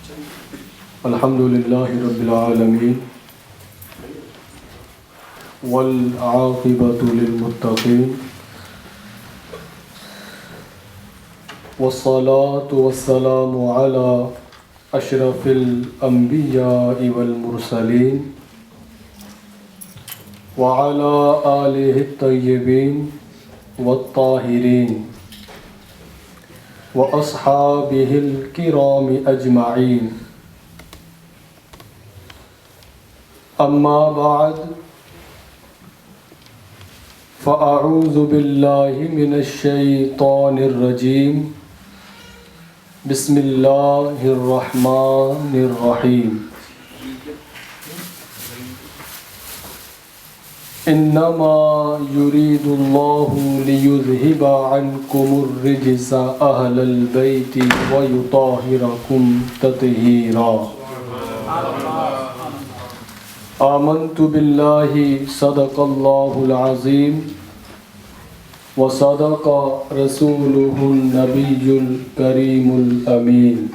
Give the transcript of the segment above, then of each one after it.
الحمد للہ رب العالمین والعاقبۃ للمتقین والصلاة والسلام علی اشرف الانبیاء والمرسلین وعلی آلہ الطیبین والطاہرین واصحابہ الکرام اجمعین، اما بعد فاعوذ باللہ من الشیطان الرجیم، بسم اللہ الرحمن الرحیم۔ انما یرید اللہ لیذہب عنکم الرجس اہل البیت ویطہرکم تطہیرا۔ آمنت باللہ صدق اللہ العظیم وصدق رسولہ النبی الکریم الامین۔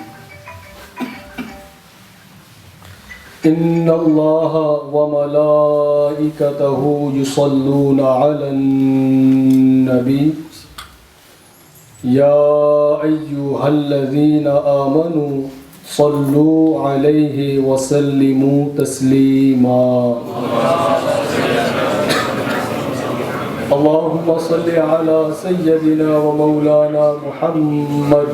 ان اللہ وملائکتہ یصلون علی النبی یا ایہا الذین آمنوا صلوا علیہ وسلموا تسلیما۔ اللہم صل علی سیدنا ومولانا محمد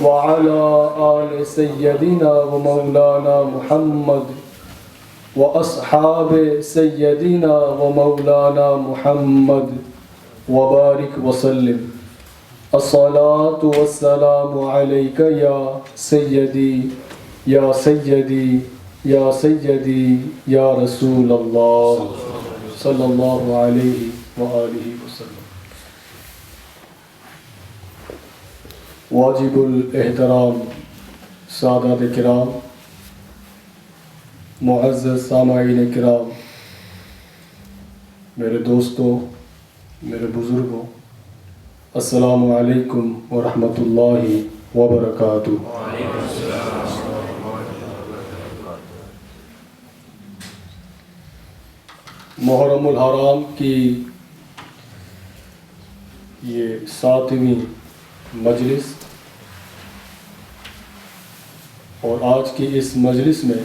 وعلى آل سيدنا ومولانا محمد وأصحاب سيدنا ومولانا محمد وبارك وسلم۔ الصلاة والسلام عليك يا سيدي يا سيدي يا سيدي يا رسول الله صلى الله عليه وآله وسلم۔ واجب الاحترام سادات کرام، معزز سامعین کرام، میرے دوستوں، میرے بزرگوں، السلام علیکم ورحمۃ اللہ وبرکاتہ۔ محرم الحرام کی یہ 7ویں مجلس، اور آج کی اس مجلس میں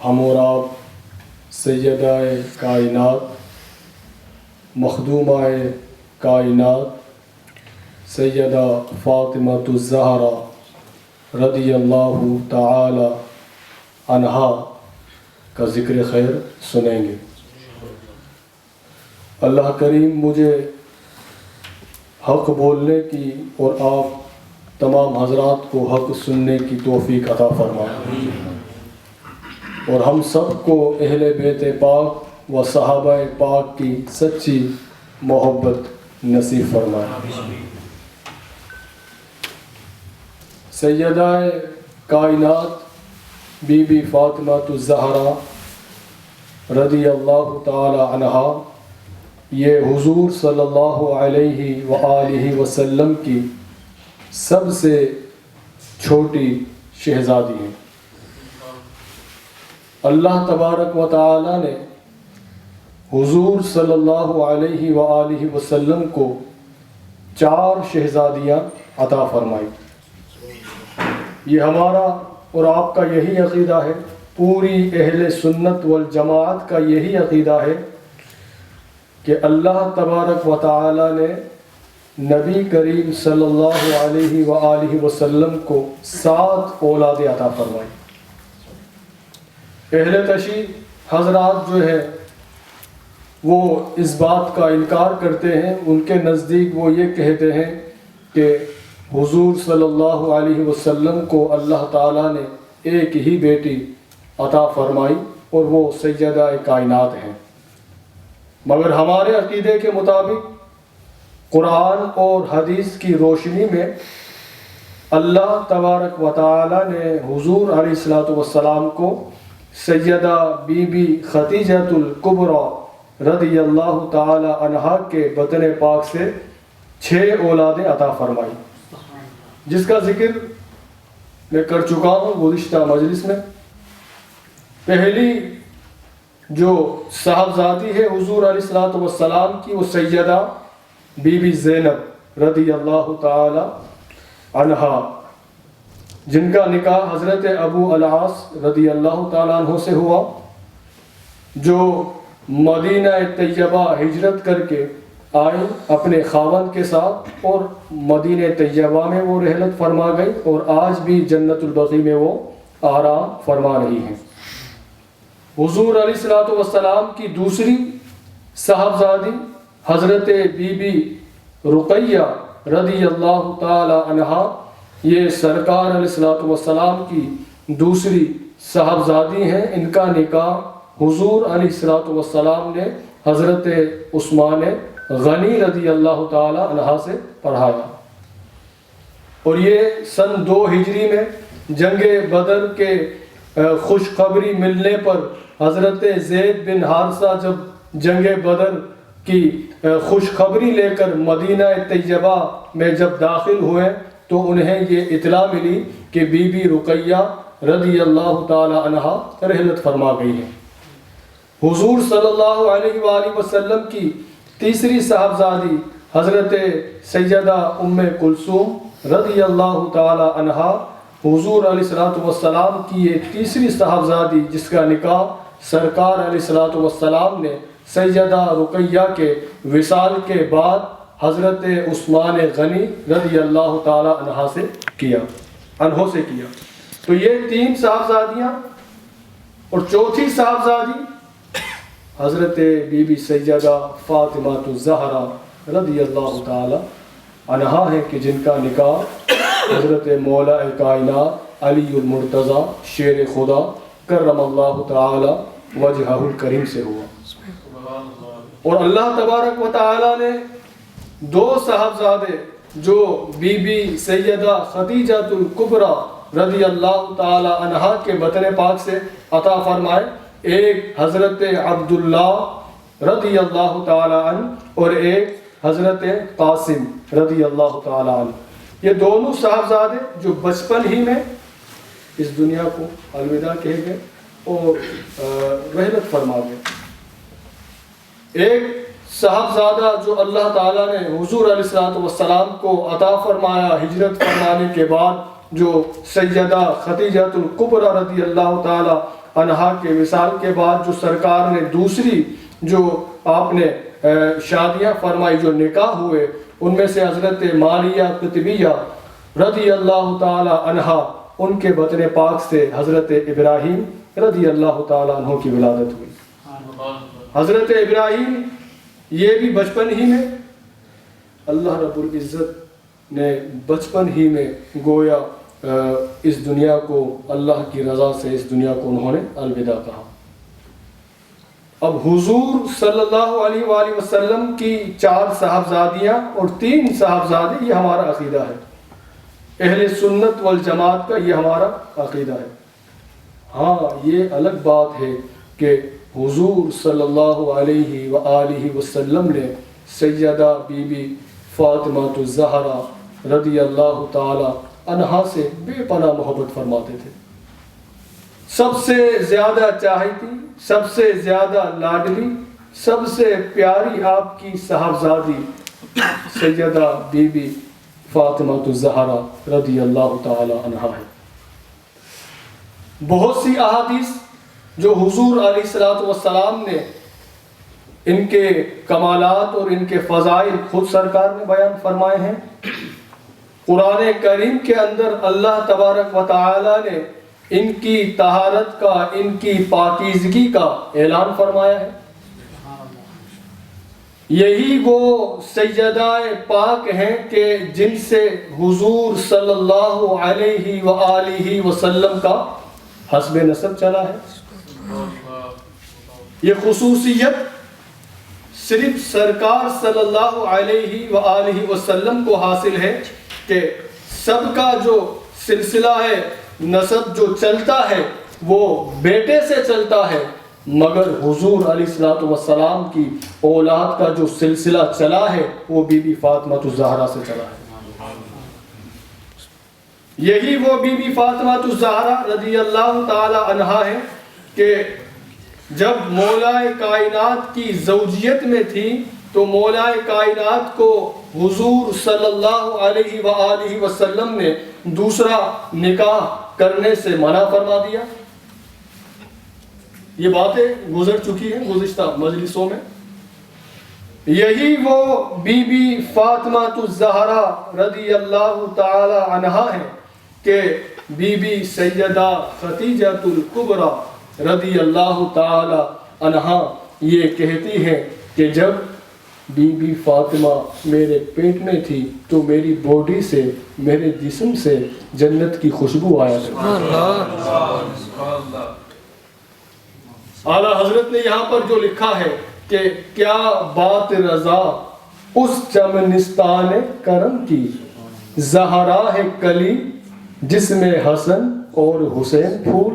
ہم اور آپ سیدہ کائنات، مخدومہ کائنات سیدہ فاطمۃ الزہرا رضی اللہ تعالی عنہا کا ذکر خیر سنیں گے۔ اللہ کریم مجھے حق بولنے کی اور آپ تمام حضرات کو حق سننے کی توفیق عطا فرمائے، اور ہم سب کو اہل بیت پاک و صحابہ پاک کی سچی محبت نصیب فرمائے۔ سیدہ کائنات بی بی فاطمہ الزہرا رضی اللہ تعالی عنہا یہ حضور صلی اللہ علیہ وآلہ وسلم کی سب سے چھوٹی شہزادی ہیں۔ اللہ تبارک و تعالی نے حضور صلی اللہ علیہ وآلہ وسلم کو 4 شہزادیاں عطا فرمائی۔ یہ ہمارا اور آپ کا یہی عقیدہ ہے، پوری اہل سنت والجماعت کا یہی عقیدہ ہے کہ اللہ تبارک و تعالی نے نبی کریم صلی اللہ علیہ وآلہ وسلم کو 7 اولاد عطا فرمائی۔ اہل تشیع حضرات جو ہے وہ اس بات کا انکار کرتے ہیں، ان کے نزدیک وہ یہ کہتے ہیں کہ حضور صلی اللہ علیہ وسلم کو اللہ تعالیٰ نے ایک ہی بیٹی عطا فرمائی اور وہ سیدہ کائنات ہیں، مگر ہمارے عقیدے کے مطابق قرآن اور حدیث کی روشنی میں اللہ تبارک و تعالی نے حضور علیہ السلام کو سیدہ بی بی خدیجۃ الکبریٰ رضی اللہ تعالی عنہا کے بطن پاک سے 6 اولادیں عطا فرمائی، جس کا ذکر میں کر چکا ہوں گزشتہ مجلس میں. پہلی جو صاحبزادی ہے حضور علیہ الصلوۃ والسلام کی وہ سیدہ بی بی زینب رضی اللہ تعالی عنہا، جن کا نکاح حضرت ابو العاص رضی اللہ تعالیٰ عنہ سے ہوا، جو مدینہ طیبہ ہجرت کر کے آئے اپنے خاوند کے ساتھ، اور مدینہ طیبہ میں وہ رحلت فرما گئی، اور آج بھی جنت البقیع میں وہ آرام فرما رہی ہیں. حضور علیہ الصلوۃ والسلام کی دوسری صاحبزادی حضرت بی بی رقیہ رضی اللہ تعالی عنہا، یہ سرکار علیہ الصلوۃ والسلام کی دوسری صاحبزادی ہیں. ان کا نکاح حضور علیہ الصلوۃ والسلام نے حضرت عثمان غنی رضی اللہ تعالی عنہ سے پڑھایا، اور یہ سن 2 ہجری میں جنگ بدر کے خوشخبری ملنے پر حضرت زید بن حارثہ جب جنگ بدر کی خوشخبری لے کر مدینہ طیبہ میں جب داخل ہوئے تو انہیں یہ اطلاع ملی کہ بی بی رقیہ رضی اللہ تعالی عنہا رحلت فرما گئی ہے. حضور صلی اللہ علیہ وآلہ وسلم کی تیسری صاحبزادی حضرت سیدہ ام کلثوم رضی اللہ تعالی عنہا، حضور علیہ الصلوۃ والسلام کی یہ تیسری صاحبزادی جس کا نکاح سرکار علیہ الصلوۃ والسلام نے سیدہ رقیہ کے وصال کے بعد حضرت عثمان غنی رضی اللہ تعالی عنہ سے کیا. تو یہ 3 صاحبزادیاں، اور چوتھی صاحبزادی حضرت بی بی سیدہ فاطمہ الزہرا رضی اللہ تعالی عنہا ہے کہ جن کا نکاح حضرت مولا کائنات علی المرتضی شیر خدا کرم اللہ تعالی وجہہ الکریم سے ہوا. اور اللہ تبارک و تعالی نے 2 صاحبزادے جو بی بی سیدہ خدیجہ الکبریٰ رضی اللہ تعالی عنہا کے بطن پاک سے عطا فرمائے، ایک حضرت عبداللہ رضی اللہ تعالی عنہ اور ایک حضرت قاسم رضی اللہ تعالی عنہ. یہ دونوں صاحبزادے جو بچپن ہی میں اس دنیا کو الوداع کہے گئے اور رحلت فرما گئے. ایک صاحبزادہ جو اللہ تعالیٰ نے حضور علیہ الصلوۃ والسلام کو عطا فرمایا ہجرت فرمانے کے بعد، جو سیدہ خدیجہ الکبریٰ رضی اللہ تعالی عنہا کے وصال کے بعد جو سرکار نے دوسری جو آپ نے شادیاں فرمائی، جو نکاح ہوئے، ان میں سے حضرت ماریہ قطبیہ رضی اللہ تعالی عنہا، ان کے بطن پاک سے حضرت ابراہیم رضی اللہ تعالی عنہ کی ولادت ہوئی. حضرت ابراہیم یہ بھی بچپن ہی میں اللہ رب العزت نے بچپن ہی میں گویا اس دنیا کو اللہ کی رضا سے اس دنیا کو انہوں نے الوداع کہا. اب حضور صلی اللہ علیہ وآلہ وسلم کی 4 صاحبزادیاں اور 3 صاحبزادے، یہ ہمارا عقیدہ ہے، اہل سنت والجماعت کا یہ ہمارا عقیدہ ہے. ہاں یہ الگ بات ہے کہ حضور صلی اللہ علیہ وآلہ وسلم نے سیدہ بی بی فاطمہ الزہرا رضی اللہ تعالی عنہا سے بے پناہ محبت فرماتے تھے، سب سے زیادہ چاہتی، سب سے زیادہ لاڈلی، سب سے پیاری آپ کی صاحبزادی سیدہ بی بی فاطمہ الزہرا رضی اللہ تعالی عنہا ہے. بہت سی احادیث جو حضور علیہ الصلوۃ والسلام نے ان کے کمالات اور ان کے فضائل خود سرکار نے بیان فرمائے ہیں. قرآن کریم کے اندر اللہ تبارک و تعالی نے ان کی طہارت کا، ان کی پاکیزگی کا اعلان فرمایا ہے. یہی وہ سیدہ پاک ہیں کہ جن سے حضور صلی اللہ علیہ وآلہ وسلم کا حسب نسب چلا ہے. یہ خصوصیت صرف سرکار صلی اللہ علیہ وآلہ وسلم کو حاصل ہے کہ سب کا جو سلسلہ ہے، نسب جو چلتا ہے وہ بیٹے سے چلتا ہے، مگر حضور علیہ الصلوۃ والسلام کی اولاد کا جو سلسلہ چلا ہے وہ بی بی فاطمہ الزہرا سے چلا ہے. یہی وہ بی بی فاطمہ الزہرا رضی اللہ تعالی عنہا ہے کہ جب مولا کائنات کی زوجیت میں تھی تو مولا کائنات کو حضور صلی اللہ علیہ وآلہ وسلم نے دوسرا نکاح کرنے سے منع فرما دیا. یہ باتیں گزر چکی ہیں گزشتہ مجلسوں میں. یہی وہ بی بی فاطمہ الزہرا رضی اللہ تعالی عنہا ہے کہ بی بی سیدہ خدیجہ الکبریٰ رضی اللہ تعالی عنہا یہ کہتی ہیں کہ جب بی بی فاطمہ میرے پیٹ میں تھی تو میری باڈی سے میرے جسم سے جنت کی خوشبو آیا کرتی. اعلیٰ حضرت نے یہاں پر جو لکھا ہے کہ کیا بات رضا اس چمنستان کرم کی، زہرا ہے کلی جس میں حسن اور حسین پھول.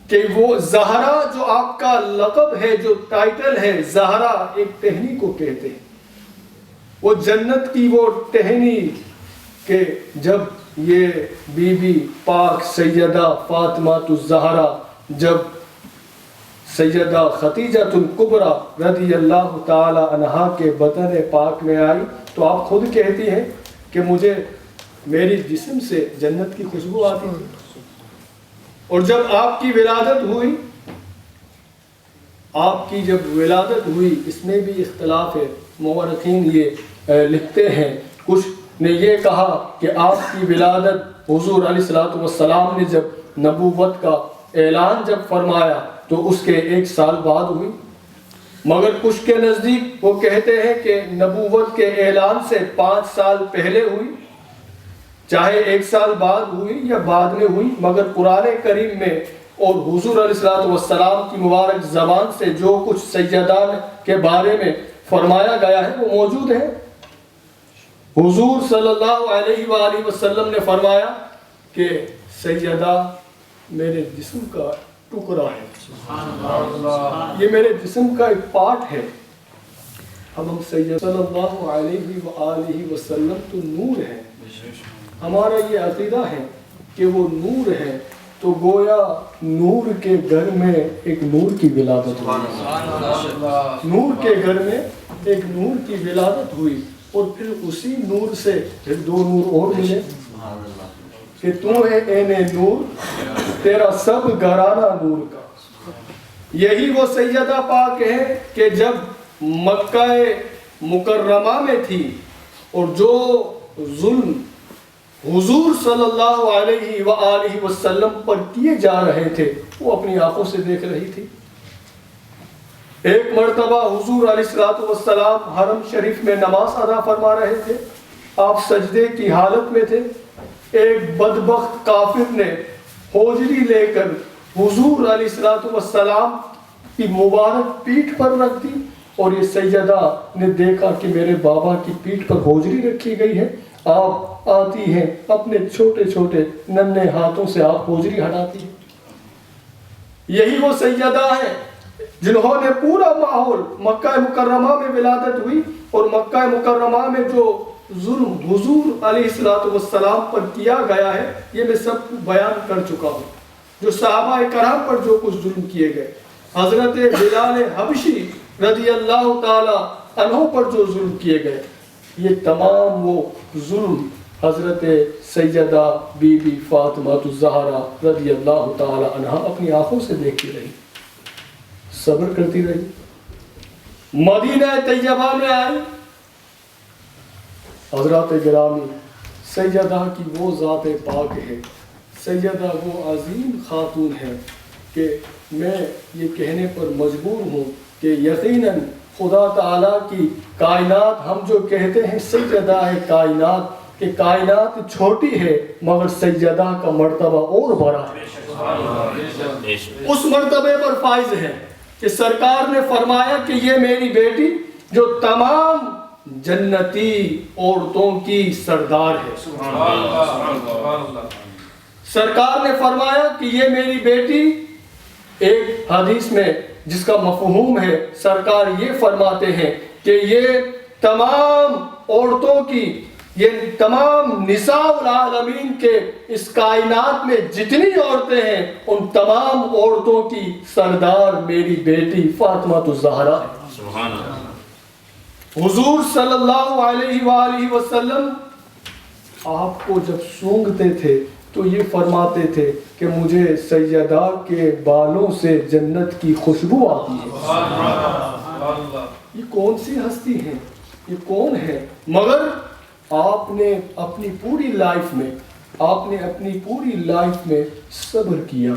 کہ وہ زہرا جو آپ کا لقب ہے، جو ٹائٹل ہے، زہرا ایک ٹہنی کو کہتے ہیں. وہ جنت کی وہ ٹہنی کہ جب یہ بی بی پاک سیدہ فاطمہ الزہرا جب سیدہ خدیجہ الکبریٰ رضی اللہ تعالی عنہا کے بدن پاک میں آئی تو آپ خود کہتی ہیں کہ مجھے میری جسم سے جنت کی خوشبو آتی تھی. اور جب آپ کی ولادت ہوئی، آپ کی جب ولادت ہوئی، اس میں بھی اختلاف ہے. مورخین یہ لکھتے ہیں، کچھ نے یہ کہا کہ آپ کی ولادت حضور علیہ الصلوۃ والسلام نے جب نبوت کا اعلان جب فرمایا تو اس کے 1 سال بعد ہوئی. مگر کچھ کے نزدیک وہ کہتے ہیں کہ نبوت کے اعلان سے 5 سال پہلے ہوئی، چاہے 1 سال بعد ہوئی یا بعد میں ہوئی، مگر قرآن کریم میں اور حضور علیہ الصلوۃ والسلام کی مبارک زبان سے جو کچھ سیدان کے بارے میں فرمایا گیا ہے وہ موجود ہے. حضور صلی اللہ علیہ وآلہ وسلم نے فرمایا کہ سیدہ میرے جسم کا ٹکڑا ہے، یہ میرے جسم کا ایک پارٹ ہے. اب ہم سید صلی اللہ علیہ وآلہ وسلم تو نور ہے، ہمارا یہ عقیدہ ہے کہ وہ نور ہے، تو گویا نور کے گھر میں ایک نور کی ولادت ہوئی. نور کے گھر میں ایک نور کی ولادت ہوئی اور پھر اسی نور سے پھر 2 نور اور ملے کہ تو ہے این نور تیرا سب گھرانہ نور کا. یہی وہ سیدہ پاک ہے کہ جب مکہ مکرمہ میں تھی اور جو ظلم حضور صلی اللہ علیہ وآلہ وسلم پر کیے جا رہے تھے وہ اپنی آنکھوں سے دیکھ رہی تھی. ایک مرتبہ حضور علیہ الصلوۃ والسلام حرم شریف میں نماز ادا فرما رہے تھے، آپ سجدے کی حالت میں تھے. ایک بدبخت کافر نے ہوجری لے کر حضور علیہ الصلوۃ والسلام کی مبارک پیٹھ پر رکھ دی اور یہ سیدہ نے دیکھا کہ میرے بابا کی پیٹھ پر ہوجری رکھی گئی ہے. آپ آتی ہیں اپنے چھوٹے چھوٹے ننھے ہاتھوں سے آپ ہوجری ہٹاتی ہیں. یہی وہ سیدہ ہے جنہوں نے پورا ماحول مکہ مکرمہ میں ولادت ہوئی اور مکہ مکرمہ میں جو ظلم حضور علیہ الصلوۃ والسلام پر کیا گیا ہے یہ میں سب بیان کر چکا ہوں. جو صحابہ کرام پر جو کچھ ظلم کیے گئے، حضرت بلال حبشی رضی اللہ تعالی عنہ پر جو ظلم کیے گئے، یہ تمام وہ ظلم حضرت سیدہ بی بی فاطمہ الزہرا رضی اللہ تعالی عنہ اپنی آنکھوں سے دیکھتی رہی، صبر کرتی رہی. مدینہ طیبہ میں آئی. حضرات گرامی، سیدہ کی وہ ذات پاک ہے، سیدہ وہ عظیم خاتون ہے کہ میں یہ کہنے پر مجبور ہوں کہ یقیناً خدا تعالیٰ کی کائنات ہم جو کہتے ہیں سیدہ ہے کائنات، کہ کائنات چھوٹی ہے مگر سیدہ کا مرتبہ اور بڑا ہے. اس مرتبے پر فائز ہے کہ سرکار نے فرمایا کہ یہ میری بیٹی جو تمام جنتی عورتوں کی سردار ہے. سرکار نے فرمایا کہ یہ میری بیٹی، ایک حدیث میں جس کا مفہوم ہے سرکار یہ فرماتے ہیں کہ یہ تمام عورتوں کی یہ تمام نساء العالمین کے اس کائنات میں جتنی عورتیں ہیں ان تمام عورتوں کی سردار میری بیٹی فاطمہ الزہرا ہے. سبحان اللہ. حضور صلی اللہ علیہ وآلہ وسلم آپ کو جب سونگھتے تھے تو یہ فرماتے تھے کہ مجھے سیدہ کے بالوں سے جنت کی خوشبو آتی ہے. یہ کون سی ہستی ہیں, یہ کون ہے؟ مگر آپ نے اپنی پوری لائف میں صبر کیا,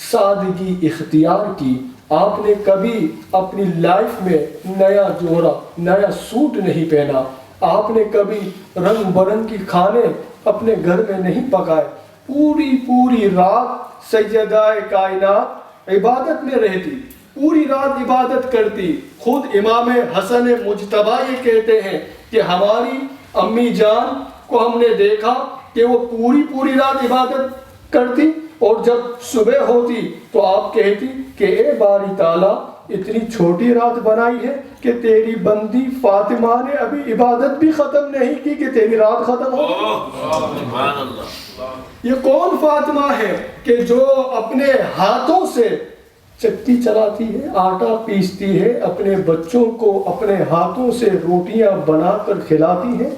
سادگی اختیار کی. آپ نے کبھی اپنی لائف میں نیا جوڑا, نیا سوٹ نہیں پہنا. آپ نے کبھی رنگ برنگی کھانے اپنے گھر میں نہیں پکائے. پوری رات سیدہ کائنات عبادت میں رہتی, پوری رات عبادت کرتی. خود امام حسن مجتبی یہ کہتے ہیں کہ ہماری امی جان کو ہم نے دیکھا کہ وہ پوری رات عبادت کرتی, اور جب صبح ہوتی تو آپ کہتی کہ اے باری تعالیٰ اتنی چھوٹی رات بنائی ہے کہ تیری بندی فاطمہ نے ابھی عبادت بھی ختم نہیں کی کہ تیری رات ختم ہو. سبحان اللہ. یہ کون فاطمہ ہے کہ جو اپنے ہاتھوں سے چکی چلاتی ہے, آٹا پیستی ہے, اپنے بچوں کو اپنے ہاتھوں سے روٹیاں بنا کر کھلاتی ہیں,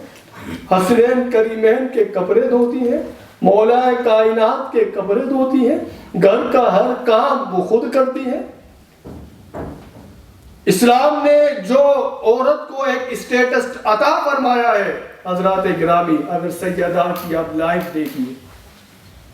حسنین کریمین کے کپڑے دھوتی ہیں, مولا کائنات کے کپڑے دھوتی ہیں, گھر کا ہر کام وہ خود کرتی ہیں. اسلام نے جو عورت کو ایک اسٹیٹس عطا فرمایا ہے حضرات گرامی, اگر سیدہ کی آپ لائف دیکھیے,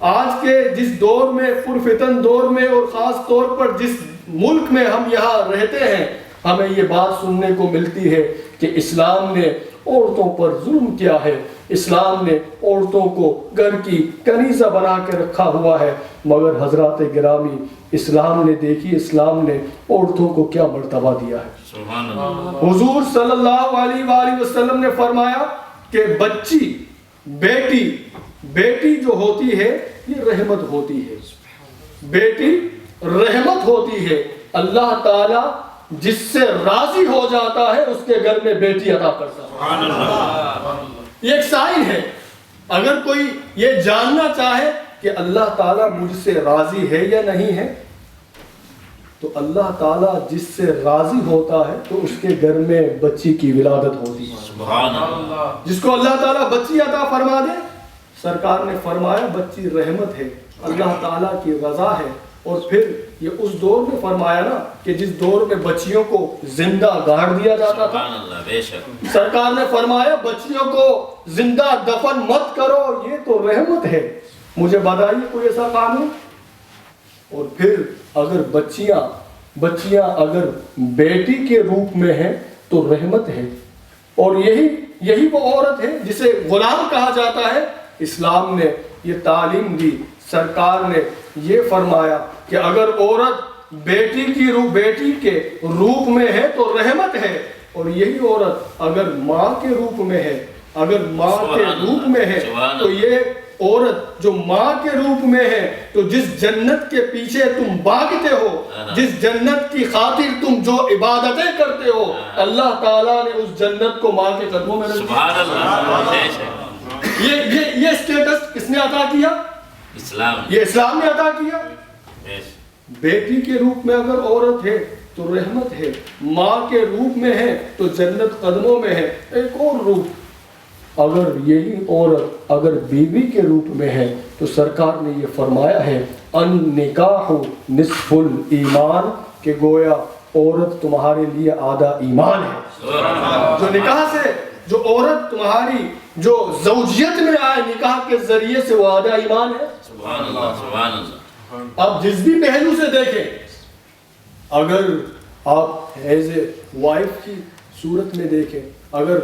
آج کے جس دور میں پرفتن دور میں اور خاص طور پر جس ملک میں ہم یہاں رہتے ہیں, ہمیں یہ بات سننے کو ملتی ہے کہ اسلام نے عورتوں پر ظلم کیا ہے, اسلام نے عورتوں کو گھر کی کنیزہ بنا کے رکھا ہوا ہے. مگر حضرات گرامی اسلام نے دیکھی, اسلام نے عورتوں کو کیا مرتبہ دیا ہے. سبحان اللہ. حضور صلی اللہ علیہ وآلہ وسلم نے فرمایا کہ بچی, بیٹی جو ہوتی ہے یہ رحمت ہوتی ہے. بیٹی رحمت ہوتی ہے. اللہ تعالیٰ جس سے راضی ہو جاتا ہے اس کے گھر میں بیٹی عطا کرتا ہے. سبحان اللہ. یہ ایک سائن ہے. اگر کوئی یہ جاننا چاہے کہ اللہ تعالیٰ مجھ سے راضی ہے یا نہیں ہے, تو اللہ تعالیٰ جس سے راضی ہوتا ہے تو اس کے گھر میں بچی کی ولادت ہوتی ہے. سبحان اللہ. جس کو اللہ تعالیٰ بچی عطا فرما دے, سرکار نے فرمایا بچی رحمت ہے, اللہ تعالیٰ کی رضا ہے. اور پھر یہ اس دور میں فرمایا نا کہ جس دور میں بچیوں کو زندہ گاڑ دیا جاتا تھا, سبحان اللہ. بے شک. سرکار نے فرمایا بچیوں کو زندہ دفن مت کرو, یہ تو رحمت ہے. مجھے بتائیے کوئی ایسا قانون. اور پھر اگر بچیاں اگر بیٹی کے روپ میں ہیں تو رحمت ہے. اور یہی وہ عورت ہے جسے غلام کہا جاتا ہے. اسلام نے یہ تعلیم دی, سرکار نے یہ فرمایا کہ اگر عورت بیٹی کے روپ میں ہے تو رحمت ہے, اور یہی عورت اگر ماں کے روپ میں ہے, تو یہ عورت جو ماں کے روپ میں ہے, تو جس جنت کے پیچھے تم بھاگتے ہو, جس جنت کی خاطر تم جو عبادتیں کرتے ہو, اللہ تعالیٰ نے اس جنت کو ماں کے قدموں میں رکھ دیا. سبحان اللہ. یہ اسٹیٹس کس نے عطا کیا؟ اسلام. یہ اسلام نے عطا کیا. بیٹی کے روپ میں اگر عورت ہے تو رحمت ہے, ماں کے روپ میں ہے تو جنت قدموں میں ہے. ایک اور روپ, اگر یہی عورت اگر بیوی کے روپ میں ہے تو سرکار نے یہ فرمایا ہے ان نکاح نصف الایمان, کہ گویا عورت تمہارے لیے آدھا ایمان ہے. جو نکاح سے جو عورت تمہاری جو زوجیت میں آئے نکاح کے ذریعے سے, وہ آدھا ایمان ہے. سبحان اللہ. سبحان اللہ. آپ جس بھی پہلو سے دیکھیں, اگر آپ ایز اے وائف کی صورت میں دیکھیں, اگر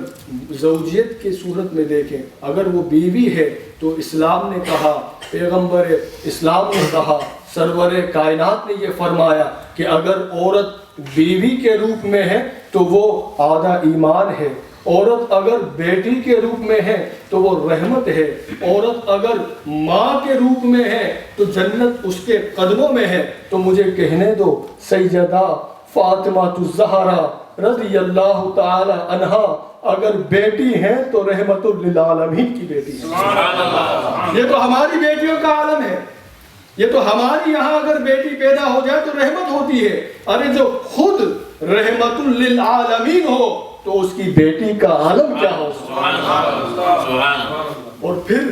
زوجیت کی صورت میں دیکھیں, اگر وہ بیوی ہے تو اسلام نے کہا, پیغمبر اسلام نے کہا, سرور کائنات نے یہ فرمایا کہ اگر عورت بیوی کے روپ میں ہے تو وہ آدھا ایمان ہے. عورت اگر بیٹی کے روپ میں ہے تو وہ رحمت ہے. عورت اگر ماں کے روپ میں ہے تو جنت اس کے قدموں میں ہے. تو مجھے کہنے دو سیدہ فاطمہ الزہرا رضی اللہ تعالی عنہا اگر بیٹی ہیں تو رحمت للعالمین کی بیٹی ہے. سبحان اللہ. یہ تو ہماری بیٹیوں کا عالم ہے. یہ تو ہماری یہاں اگر بیٹی پیدا ہو جائے تو رحمت ہوتی ہے. ارے جو خود رحمت للعالمین ہو تو اس کی بیٹی کا عالم کیا ہو. سبحان اللہ. سبحان اللہ. اور پھر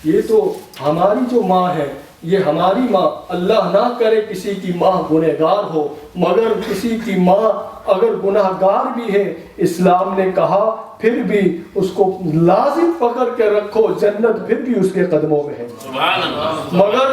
یہ تو ہماری جو ماں ہے، یہ ہماری ماں، اللہ نہ کرے کسی کی ماں گنہگار ہو، مگر کسی کی ماں اگر گنہگار بھی ہے، اسلام نے کہا پھر بھی اس کو لازم پکڑ کے رکھو، جنت پھر بھی اس کے قدموں میں ہے. سبحان اللہ. مگر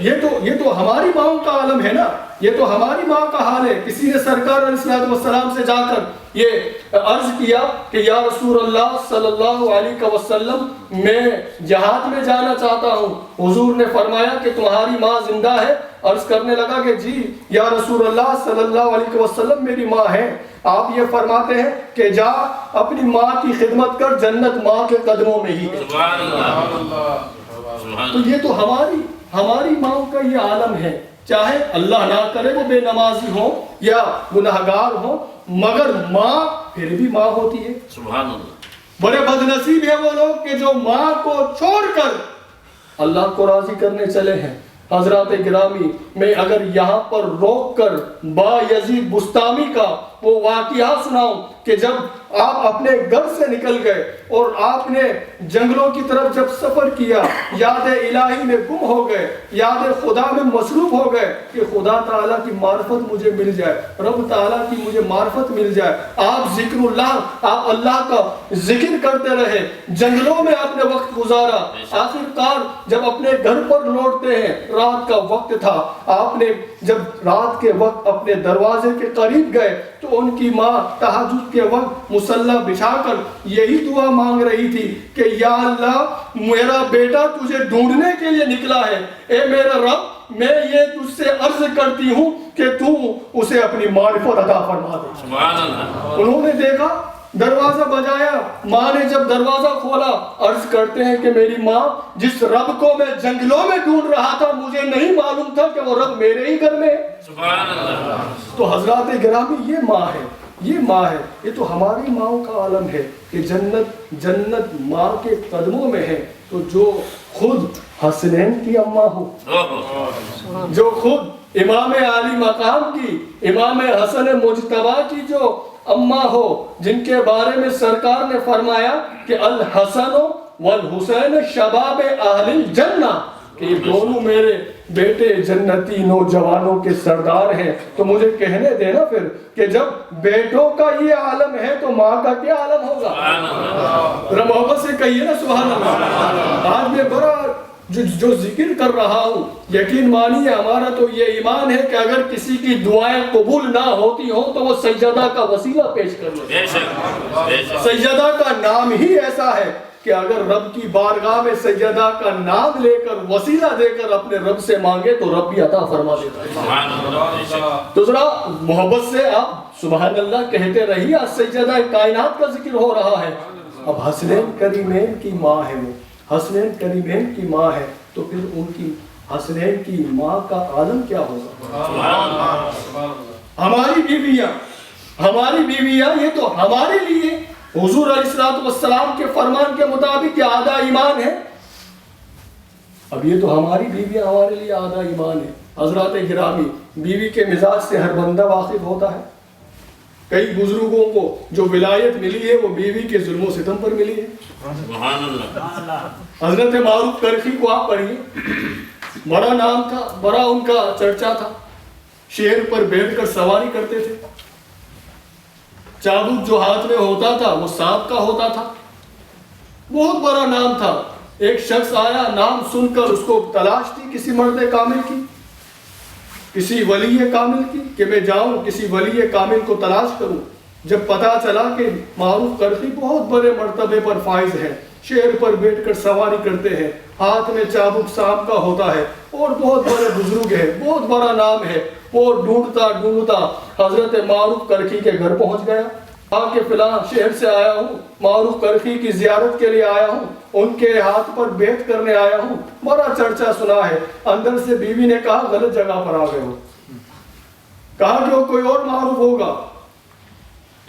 یہ تو ہماری ماں کا عالم ہے نا، یہ تو ہماری ماں کا حال ہے. کسی نے سرکار علیہ السلام سے جا کر یہ عرض کیا کہ یا رسول اللہ صلی اللہ علیہ وسلم میں جہاد میں جانا چاہتا ہوں. حضور نے فرمایا کہ تمہاری ماں زندہ ہے. عرض کرنے لگا کہ جی یا رسول اللہ صلی اللہ علیہ وسلم میری ماں ہے. آپ یہ فرماتے ہیں کہ جا اپنی ماں کی خدمت کر، جنت ماں کے قدموں میں ہی ہے. سبحان اللہ. تو یہ تو ہماری ماں کا یہ عالم ہے. چاہے اللہ نہ کرے وہ بے نمازی ہو یا گنہگار ہو، مگر ماں پھر بھی ماں ہوتی ہے. سبحان اللہ. بڑے بد نصیب ہیں وہ لوگ کہ جو ماں کو چھوڑ کر اللہ کو راضی کرنے چلے ہیں. حضرات گرامی، میں اگر یہاں پر روک کر با یزید بستامی کا وہ واقعہ سناؤں کہ جب آپ اپنے گھر سے نکل گئے اور آپ نے جنگلوں کی طرف جب سفر کیا، یاد الہی میں گم ہو گئے، یاد خدا میں مصروف ہو گئے کہ خدا تعالیٰ کی معرفت مجھے مل جائے، رب تعالیٰ کی مجھے معرفت مل جائے. آپ ذکر آپ اللہ کا ذکر کرتے رہے، جنگلوں میں آپ نے وقت گزارا. آخرکار جب اپنے گھر پر لوٹتے ہیں، رات کا وقت تھا، آپ نے جب رات کے وقت اپنے دروازے کے قریب گئے تو ان کی ماں تہجد کے وقت مصلی بچھا کر یہی دعا مانگ رہی تھی کہ یا اللہ میرا بیٹا تجھے ڈھونڈنے کے لیے نکلا ہے، اے میرا رب میں یہ تجھ سے عرض کرتی ہوں کہ تو اسے اپنی معرفت عطا فرما دے. سبحان اللہ. انہوں نے دیکھا، دروازہ بجایا، ماں نے جب دروازہ کھولا، عرض کرتے ہیں کہ میری ماں جس رب کو میں جنگلوں میں ڈھونڈ رہا تھا مجھے نہیں معلوم تھا کہ وہ رب میرے ہی گھر میں ہے. سبحان اللہ. تو حضرات گرامی یہ ماں ہے، یہ ماں ہے. یہ تو ہماری ماں کا عالم ہے کہ جنت ماں کے قدموں میں ہے. تو جو خود حسنین کی اماں ہو، جو خود امام عالی مقام کی، امام حسن مجتبی کی جو اماں ہو، جن کے بارے میں سرکار نے فرمایا کہ الحسن والحسین شباب اہل الجنہ، کہ یہ دونوں میرے بیٹے جنتی نوجوانوں کے سردار ہیں. تو مجھے کہنے دینا پھر کہ جب بیٹوں کا یہ عالم ہے تو ماں کا کیا عالم ہوگا. محبت سے کہیے نا سبحان اللہ. آج میں بڑا جو ذکر کر رہا ہوں، یقین مانیے ہمارا تو یہ ایمان ہے کہ اگر کسی کی دعائیں قبول نہ ہوتی ہوں تو وہ سجدہ کا وسیلہ پیش کر لے. سجدہ کا نام ہی ایسا ہے کہ اگر رب کی بارگاہ میں سجدہ کا نام لے کر وسیلہ دے کر اپنے رب سے مانگے تو رب بھی عطا فرما دیتا ہے. تو ذرا محبت سے آپ سبحان اللہ کہتے رہیے. آج سجدہ کائنات کا ذکر ہو رہا ہے. اب حسنین کریمین کی ماں ہے، وہ حسنین کریمین کی ماں ہے، تو پھر ان کی حسنین کی ماں کا عالم کیا ہوگا. ہماری بیویاں یہ تو ہمارے لیے حضور علیہ السلام کے فرمان کے مطابق یہ آدھا ایمان ہے. اب یہ تو ہماری بیویاں ہمارے لیے آدھا ایمان ہے. حضرات گرامی، بیوی کے مزاج سے ہر بندہ واقف ہوتا ہے. کئی بزرگوں کو جو ولایت ملی ہے وہ بیوی کے ظلم و ستم پر ملی ہے. سبحان اللہ. حضرت معروف کرخی کو آپ پڑھیے، بڑا نام تھا، بڑا ان کا چرچا تھا. شیر پر بیٹھ کر سواری کرتے تھے. چابک جو ہاتھ میں ہوتا تھا وہ سانپ کا ہوتا تھا. بہت بڑا نام تھا. ایک شخص آیا، نام سن کر اس کو تلاش تھی کسی مرد کامل کی، کسی ولی کامل کی، کہ میں جاؤں کسی ولی کامل کو تلاش کروں. جب پتا چلا کہ معروف کرخی بہت بڑے مرتبے پر فائز ہے، شیر پر بیٹھ کر سواری کرتے ہیں، ہاتھ میں چابک سانپ کا ہوتا ہے اور بہت بڑے بزرگ ہے، بہت بڑا نام ہے. وہ ڈھونڈتا حضرت معروف کرخی کے گھر پہنچ گیا. کہ فلاں شہر سے آیا ہوں، معروف کرخی کی زیارت کے لیے آیا ہوں، ان کے ہاتھ پر بیعت کرنے آیا ہوں. بڑا چرچا سنا ہے. اندر سے بیوی نے کہا غلط جگہ پر آ گئے ہو. کہا کہ وہ کوئی اور معروف ہوگا.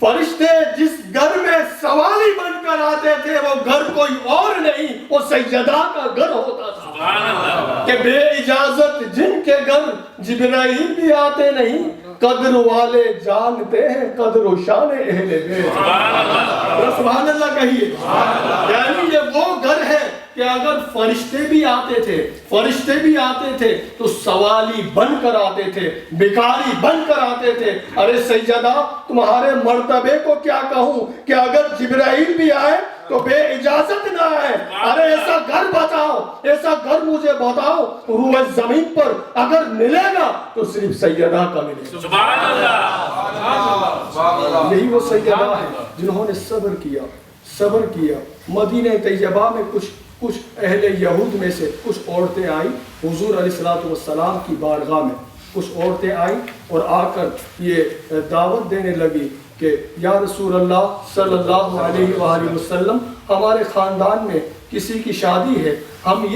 فرشتے جس گھر میں سوالی بن کر آتے تھے وہ گھر کوئی اور نہیں، وہ سیدہ کا گھر ہوتا تھا کہ بے اجازت جن کے گھر جبرائیل بھی آتے نہیں، قدر والے جانتے ہیں قدر و شان اہل بیت۔ سبحان اللہ کہیے۔ یعنی یہ وہ گھر ہے کہ اگر فرشتے بھی آتے تھے تو سوالی بن کر آتے تھے، بھکاری بن کر آتے تھے۔ ارے سیدہ تمہارے مرتبے کو کیا کہوں کہ اگر جبرائیل بھی آئے تو بے اجازت نہ آئے۔ ارے ایسا گھر بتاؤ، ایسا گھر مجھے بتاؤ روح زمین پر اگر ملے گا تو صرف سیدہ کا ملے گا۔ سبحان اللہ۔ یہی وہ سیدہ ہے جنہوں نے صبر کیا۔ مدینہ طیبہ میں کچھ اہل یہود میں سے کچھ عورتیں آئی حضور علیہ السلام کی بارگاہ میں، کچھ عورتیں آئیں اور آ کر یہ دعوت دینے لگی کہ یا رسول اللہ صلی اللہ علیہ وآلہ وسلم، ہمارے خاندان میں کسی کی شادی ہے، ہم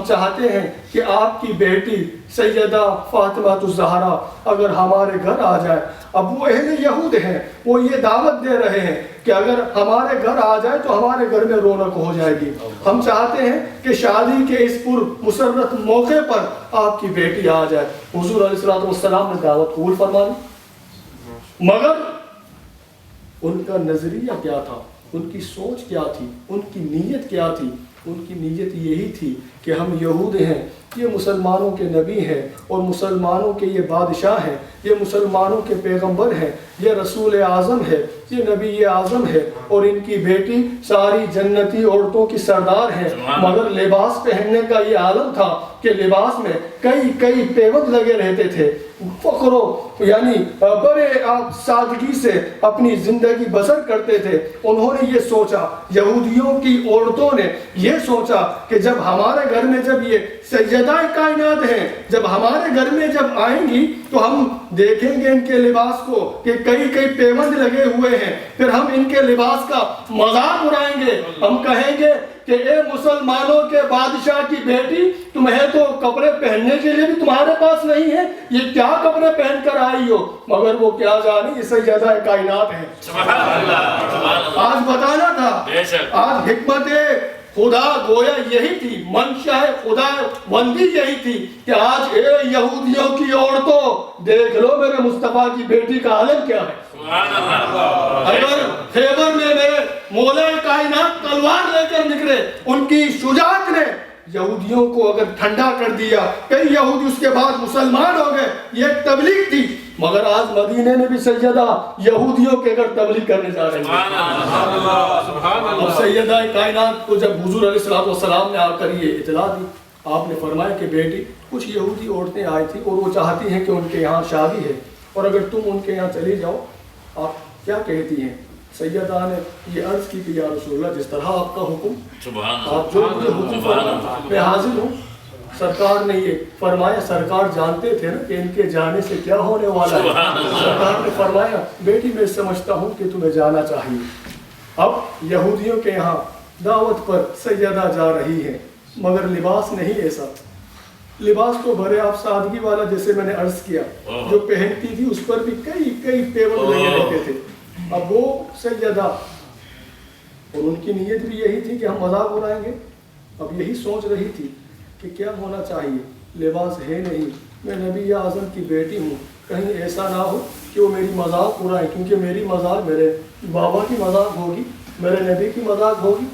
چاہتے ہیں کہ آپ کی بیٹی سیدہ فاطمہ الزہرا اگر ہمارے گھر آ جائے۔ اب وہ اہل یہود ہیں، وہ یہ دعوت دے رہے ہیں کہ اگر ہمارے گھر آ جائے تو ہمارے گھر میں رونق ہو جائے گی۔ ہم چاہتے ہیں کہ شادی کے اس پر مسرت موقع پر آپ کی بیٹی آ جائے۔ حضور علیہ السلام نے دعوت قبول فرما لی، مگر ان کا نظریہ کیا تھا، ان کی سوچ کیا تھی، ان کی نیت کیا تھی؟ ان کی نیت یہی تھی کہ ہم یہود ہیں، یہ مسلمانوں کے نبی ہیں اور مسلمانوں کے یہ بادشاہ ہیں، یہ مسلمانوں کے پیغمبر ہیں، یہ رسول اعظم ہے، یہ نبی اعظم ہے اور ان کی بیٹی ساری جنتی عورتوں کی سردار ہیں۔ مگر لباس پہننے کا یہ عالم تھا کہ لباس میں کئی پیوند لگے رہتے تھے، فخر یعنی بڑے سادگی سے اپنی زندگی بسر کرتے تھے۔ انہوں نے یہ سوچا، یہودیوں کی عورتوں نے یہ سوچا کہ جب ہمارے گھر میں جب یہ سیدہ کائنات ہیں، جب ہمارے گھر میں جب آئیں گی تو ہم دیکھیں گے ان کے لباس کو کہ کئی پیوند لگے ہوئے ہیں، پھر ہم ان کے لباس کا مذاق اڑائیں گے، ہم کہیں گے کہ اے مسلمانوں کے بادشاہ کی بیٹی، تمہیں تو کپڑے پہننے کے لیے بھی تمہارے پاس نہیں ہے، یہ کیا کپڑے پہن کر آئی ہو؟ مگر وہ کیا جانی یہ سیدہ کائنات ہے۔ آج بتانا تھا، آج حکمت خدا گویا یہی تھی، منشا خدا بندی یہی تھی کہ آج اے یہودیوں کی عورتوں دیکھ لو میرے مصطفیٰ کی بیٹی کا عالم کیا ہے۔ اگر خیبر میں میرے مولا کائنات تلوار لے کر نکلے، ان کی شجاعت نے یہودیوں کو اگر ٹھنڈا کر دیا، کئی یہودی اس کے بعد مسلمان ہو گئے، یہ ایک تبلیغ تھی۔ مگر آج مدینے میں بھی سیدہ یہودیوں کے گھر تبلیغ کرنے جا رہے ہیں۔ اب سیدہ کائنات کو جب حضور علیہ السلام نے آ کر یہ اطلاع دی، آپ نے فرمایا کہ بیٹی کچھ یہودی عورتیں آئی تھی اور وہ چاہتی ہیں کہ ان کے یہاں شادی ہے اور اگر تم ان کے یہاں چلی جاؤ آپ کیا کہتی ہیں؟ سیدہ نے یہ عرض کی کہ یا رسول اللہ جس طرح آپ کا حکم، آپ جو مجھے حکم فرمائیں میں حاضر ہوں۔ سرکار نے یہ فرمایا، سرکار جانتے تھے نا کہ ان کے جانے سے کیا ہونے والا ہے۔ سرکار نے فرمایا بیٹی میں سمجھتا ہوں کہ تمہیں جانا چاہیے۔ اب یہودیوں کے یہاں دعوت پر سیدہ جا رہی ہے، مگر لباس نہیں ایسا، لباس تو بھرے آپ سادگی والا جیسے میں نے عرض کیا، جو پہنتی تھی اس پر بھی کئی پیوند لگے رہتے تھے۔ اب وہ سیدہ اور ان کی نیت بھی یہی تھی کہ ہم مذاق اڑائیں گے، اب یہی سوچ رہی تھی کہ کیا ہونا چاہیے، لباس ہے نہیں، میں نبی اعظم کی بیٹی ہوں، کہیں ایسا نہ ہو کہ وہ میری مذاق اڑائیں، کیونکہ میری مذاق میرے بابا کی مذاق ہوگی، میرے نبی کی مذاق ہوگی۔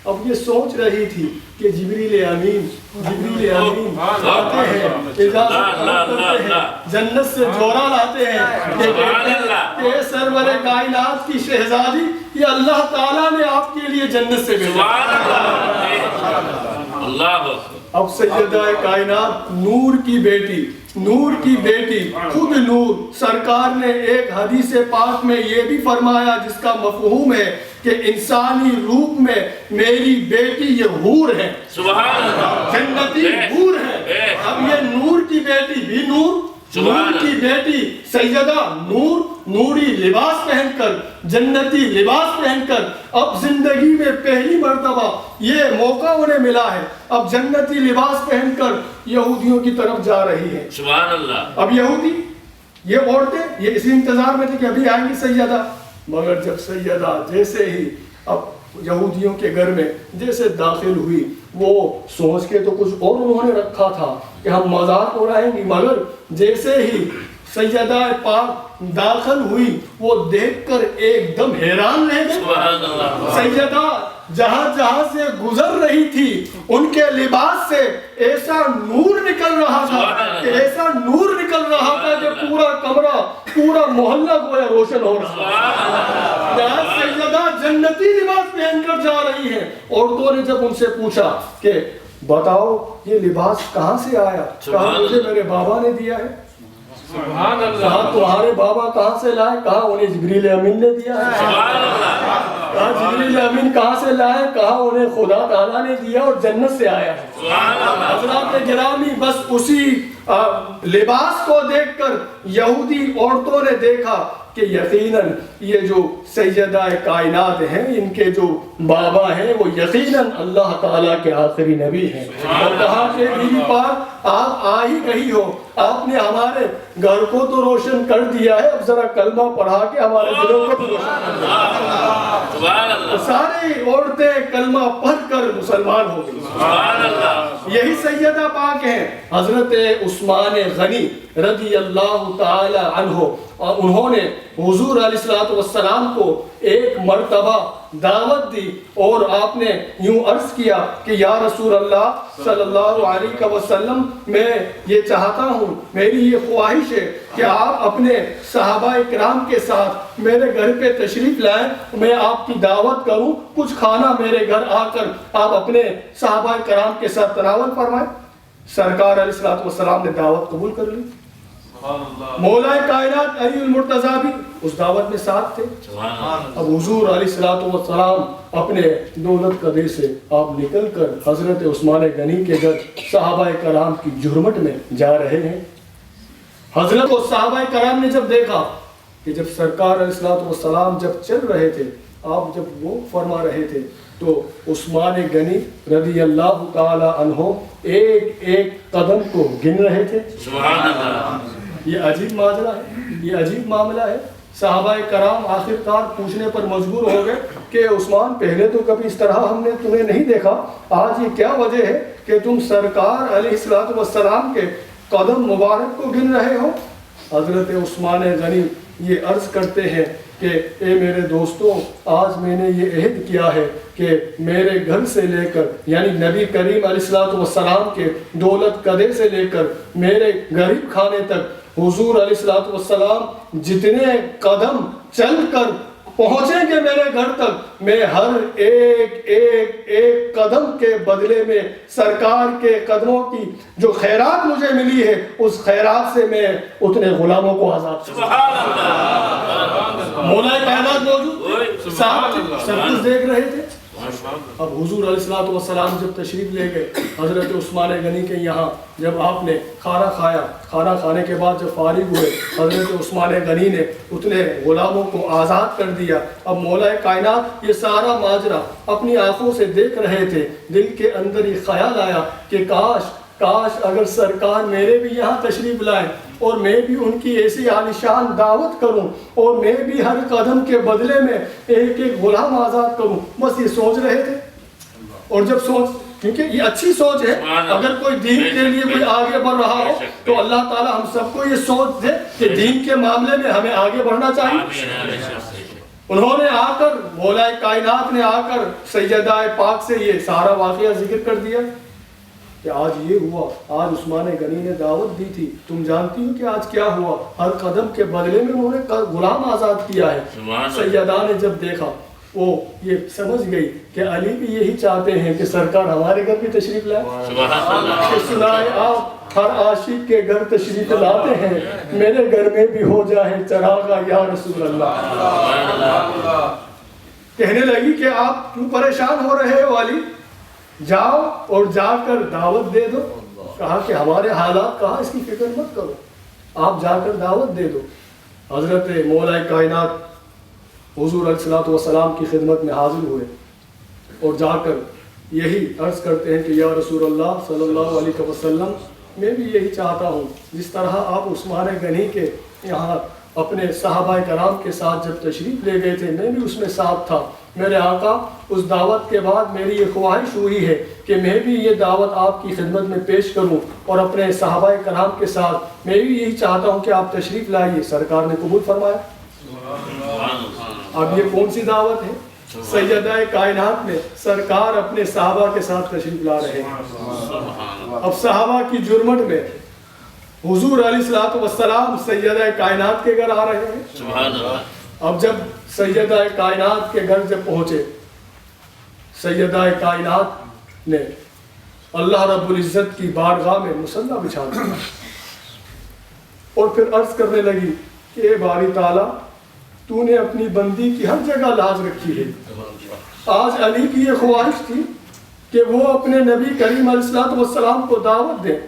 اب یہ سوچ رہی تھی کہ جبریل امین آتے ہیں، اجازت کرتے ہیں، جنت سے جوڑا لاتے ہیں کہ سرور کائنات کی شہزادی یہ اللہ تعالیٰ نے آپ کے لیے جنت سے بھیجا۔ اب سیدہ کائنات نور کی بیٹی خود نور، سرکار نے ایک حدیث پاک میں یہ بھی فرمایا جس کا مفہوم ہے کہ انسانی روپ میں میری بیٹی یہ حور ہے، جنتی حور ہے۔ اب یہ نور کی بیٹی بھی نور کی بیٹی سیدہ نوری لباس پہن کر، جنتی لباس پہن کر اب زندگی میں پہلی مرتبہ یہ موقع انہیں ملا ہے، اب جنتی لباس پہن کر یہودیوں کی طرف جا رہی ہے۔ سبحان اللہ۔ اب یہودی یہ عورتیں یہ اسی انتظار میں تھی کہ ابھی آئیں گی سیدہ، مگر جب سیدہ جیسے ہی اب یہودیوں کے گھر میں جیسے داخل ہوئی، وہ سوچ کے تو کچھ اور انہوں نے رکھا تھا کہ ہم مذاق اڑائیں گی، مگر جیسے ہی سیدہ پاک داخل ہوئی وہ دیکھ کر ایک دم حیران رہ گئی۔ سیدہ جہاں سے گزر رہی تھی ان کے لباس سے ایسا نور نکل رہا تھا کہ ایسا نور نکل رہا تھا کہ پورا کمرہ پورا محلہ گویا روشن ہو رہا تھا۔ سیدہ جنتی لباس پہن کر جا رہی ہیں۔ عورتوں نے جب ان سے پوچھا کہ بتاؤ یہ لباس کہاں سے آیا؟ کہا مجھے میرے بابا نے دیا ہے۔ سبحان اللہ۔ کہا تمہارے بابا کہاں سے لائے؟ کہا انہیں جبریل امین نے دیا ہے۔ کہا جبریل امین کہاں سے لائے؟ کہا انہیں خدا تعالیٰ نے دیا اور جنت سے آیا ہے۔ حضرات گرامی بس اسی لباس کو دیکھ کر یہودی عورتوں نے دیکھا کہ یقیناً یہ جو سیدہ کائنات ہیں ان کے جو بابا ہیں وہ یقیناً اللہ تعالیٰ کے آخری نبی ہیں، اور کہا کہ بیوی پاک آپ آ ہی گئی ہو، آپ نے ہمارے گھر کو تو روشن کر دیا ہے، اب ذرا کلمہ پڑھا کے ہمارے دلوں کو بھی روشن کر دیا۔ ساری عورتیں کلمہ پڑھ کر مسلمان ہو گئی۔ یہی سیدہ پاک ہیں حضرت عثمان غنی رضی اللہ تعالی عنہ، اور انہوں نے حضور علیہ السلام کو ایک مرتبہ دعوت دی اور آپ نے یوں عرض کیا کہ یا رسول اللہ صلی اللہ علیہ وسلم میں یہ چاہتا ہوں، میری یہ خواہش ہے کہ آپ اپنے صحابہ کرام کے ساتھ میرے گھر پہ تشریف لائیں، میں آپ کی دعوت کروں، کچھ کھانا میرے گھر آ کر آپ اپنے صحابہ کرام کے ساتھ تناول فرمائیں۔ سرکار علیہ السلام نے دعوت قبول کر لی۔ مولا کائنات علی المرتضیٰ بھی اس دعوت میں ساتھ تھے۔ اب حضور علیہ السلام اپنے دولت قدے سے آپ نکل کر حضرت عثمان غنی کے گھر صحابہ کرام کی جھرمٹ میں جا رہے ہیں۔ حضرت کو صحابہ کرام نے جب دیکھا کہ جب سرکار علیہ السلام جب چل رہے تھے، آپ جب وہ فرما رہے تھے، تو عثمان غنی رضی اللہ تعالی عنہ ایک ایک قدم کو گن رہے تھے۔ سبحان اللہ۔ یہ عجیب ماجرا ہے، یہ عجیب معاملہ ہے۔ صحابہ کرام آخرکار پوچھنے پر مجبور ہو گئے کہ عثمان پہلے تو کبھی اس طرح ہم نے تمہیں نہیں دیکھا، آج یہ کیا وجہ ہے کہ تم سرکار علیہ السلام کے قدم مبارک کو گن رہے ہو؟ حضرت عثمان غنی یہ عرض کرتے ہیں کہ اے میرے دوستوں، آج میں نے یہ عہد کیا ہے کہ میرے گھر سے لے کر یعنی نبی کریم علیہ السلام کے دولت قدے سے لے کر میرے غریب خانے تک حضور علیہ السلام جتنے قدم چل کر پہنچیں گے میرے گھر تک، میں ہر ایک ایک ایک قدم کے بدلے میں سرکار کے قدموں کی جو خیرات مجھے ملی ہے اس خیرات سے میں اتنے غلاموں کو آزاد کروں۔ مولا کائنات موجود صاحب سب کچھ دیکھ رہے تھے۔ اب حضور علیہ السلام جب تشریف لے گئے حضرت عثمان غنی کے یہاں، جب آپ نے کھانا کھایا، کھانا کھانے کے بعد جب فارغ ہوئے حضرت عثمان غنی نے اتنے غلاموں کو آزاد کر دیا۔ اب مولا کائنات یہ سارا ماجرا اپنی آنکھوں سے دیکھ رہے تھے، دل کے اندر یہ خیال آیا کہ کاش اگر سرکار میرے بھی یہاں تشریف لائیں اور میں بھی ان کی ایسی عالیشان دعوت کروں اور میں بھی ہر قدم کے بدلے میں ایک ایک غلام آزاد کروں۔ بس یہ سوچ رہے تھے، اور جب کیونکہ یہ اچھی سوچ ہے، اگر کوئی دین کے لیے کوئی آگے بڑھ رہا ہو تو اللہ تعالی ہم سب کو یہ سوچ دے کہ دین کے معاملے میں ہمیں آگے بڑھنا چاہیے۔ انہوں نے آ کر مولا کائنات نے آ کر سیدہ پاک سے یہ سارا واقعہ ذکر کر دیا کہ آج یہ ہوا، آج عثمان غنی نے دعوت دی تھی، تم جانتی ہو کہ آج کیا ہوا، ہر قدم کے بدلے میں انہوں نے غلام آزاد کیا ہے۔ سیدہ نے جب دیکھا وہ یہ سمجھ گئی کہ علی بھی یہی چاہتے ہیں کہ سرکار ہمارے گھر بھی تشریف لائے۔ سنائے آپ ہر عاشق کے گھر تشریف لاتے ہیں، میرے گھر میں بھی ہو جائے چراغا یا رسول اللہ۔ کہنے لگی کہ آپ کیوں پریشان ہو رہے ہو علی، جاؤ اور جا کر دعوت دے دو۔ کہا کہ ہمارے حالات کہاں، اس کی فکر مت کرو، آپ جا کر دعوت دے دو۔ حضرت مولا کائنات حضور علیہ السلام کی خدمت میں حاضر ہوئے اور جا کر یہی عرض کرتے ہیں کہ یا رسول اللہ صلی اللہ علیہ وسلم، میں بھی یہی چاہتا ہوں جس طرح آپ عثمان غنی کے یہاں اپنے صحابہ کرام کے ساتھ جب تشریف لے گئے تھے، میں بھی اس میں ساتھ تھا۔ میرے آقا اس دعوت کے بعد میری یہ خواہش ہوئی ہے کہ میں بھی یہ دعوت آپ کی خدمت میں پیش کروں، اور اپنے صحابہ کرام کے ساتھ میں بھی یہی چاہتا ہوں کہ آپ تشریف لائیے۔ سرکار نے قبول فرمایا۔ اب یہ کون سی دعوت ہے؟ سیدہ کائنات میں سرکار اپنے صحابہ کے ساتھ تشریف لا رہے ہیں۔ اب صحابہ کی جرمٹ میں حضور علیہ السلام سیدہ کائنات کے گھر آ رہے ہیں۔ سبحان اللہ۔ اب جب سیدہ کائنات کے گھر جب پہنچے، سیدہ کائنات نے اللہ رب العزت کی بارگاہ میں مصلی بچھا دیا اور پھر عرض کرنے لگی کہ اے باری تعالیٰ، تو نے اپنی بندی کی ہر جگہ لاز رکھی ہے۔ آج علی کی یہ خواہش تھی کہ وہ اپنے نبی کریم علیہ السلام کو دعوت دیں۔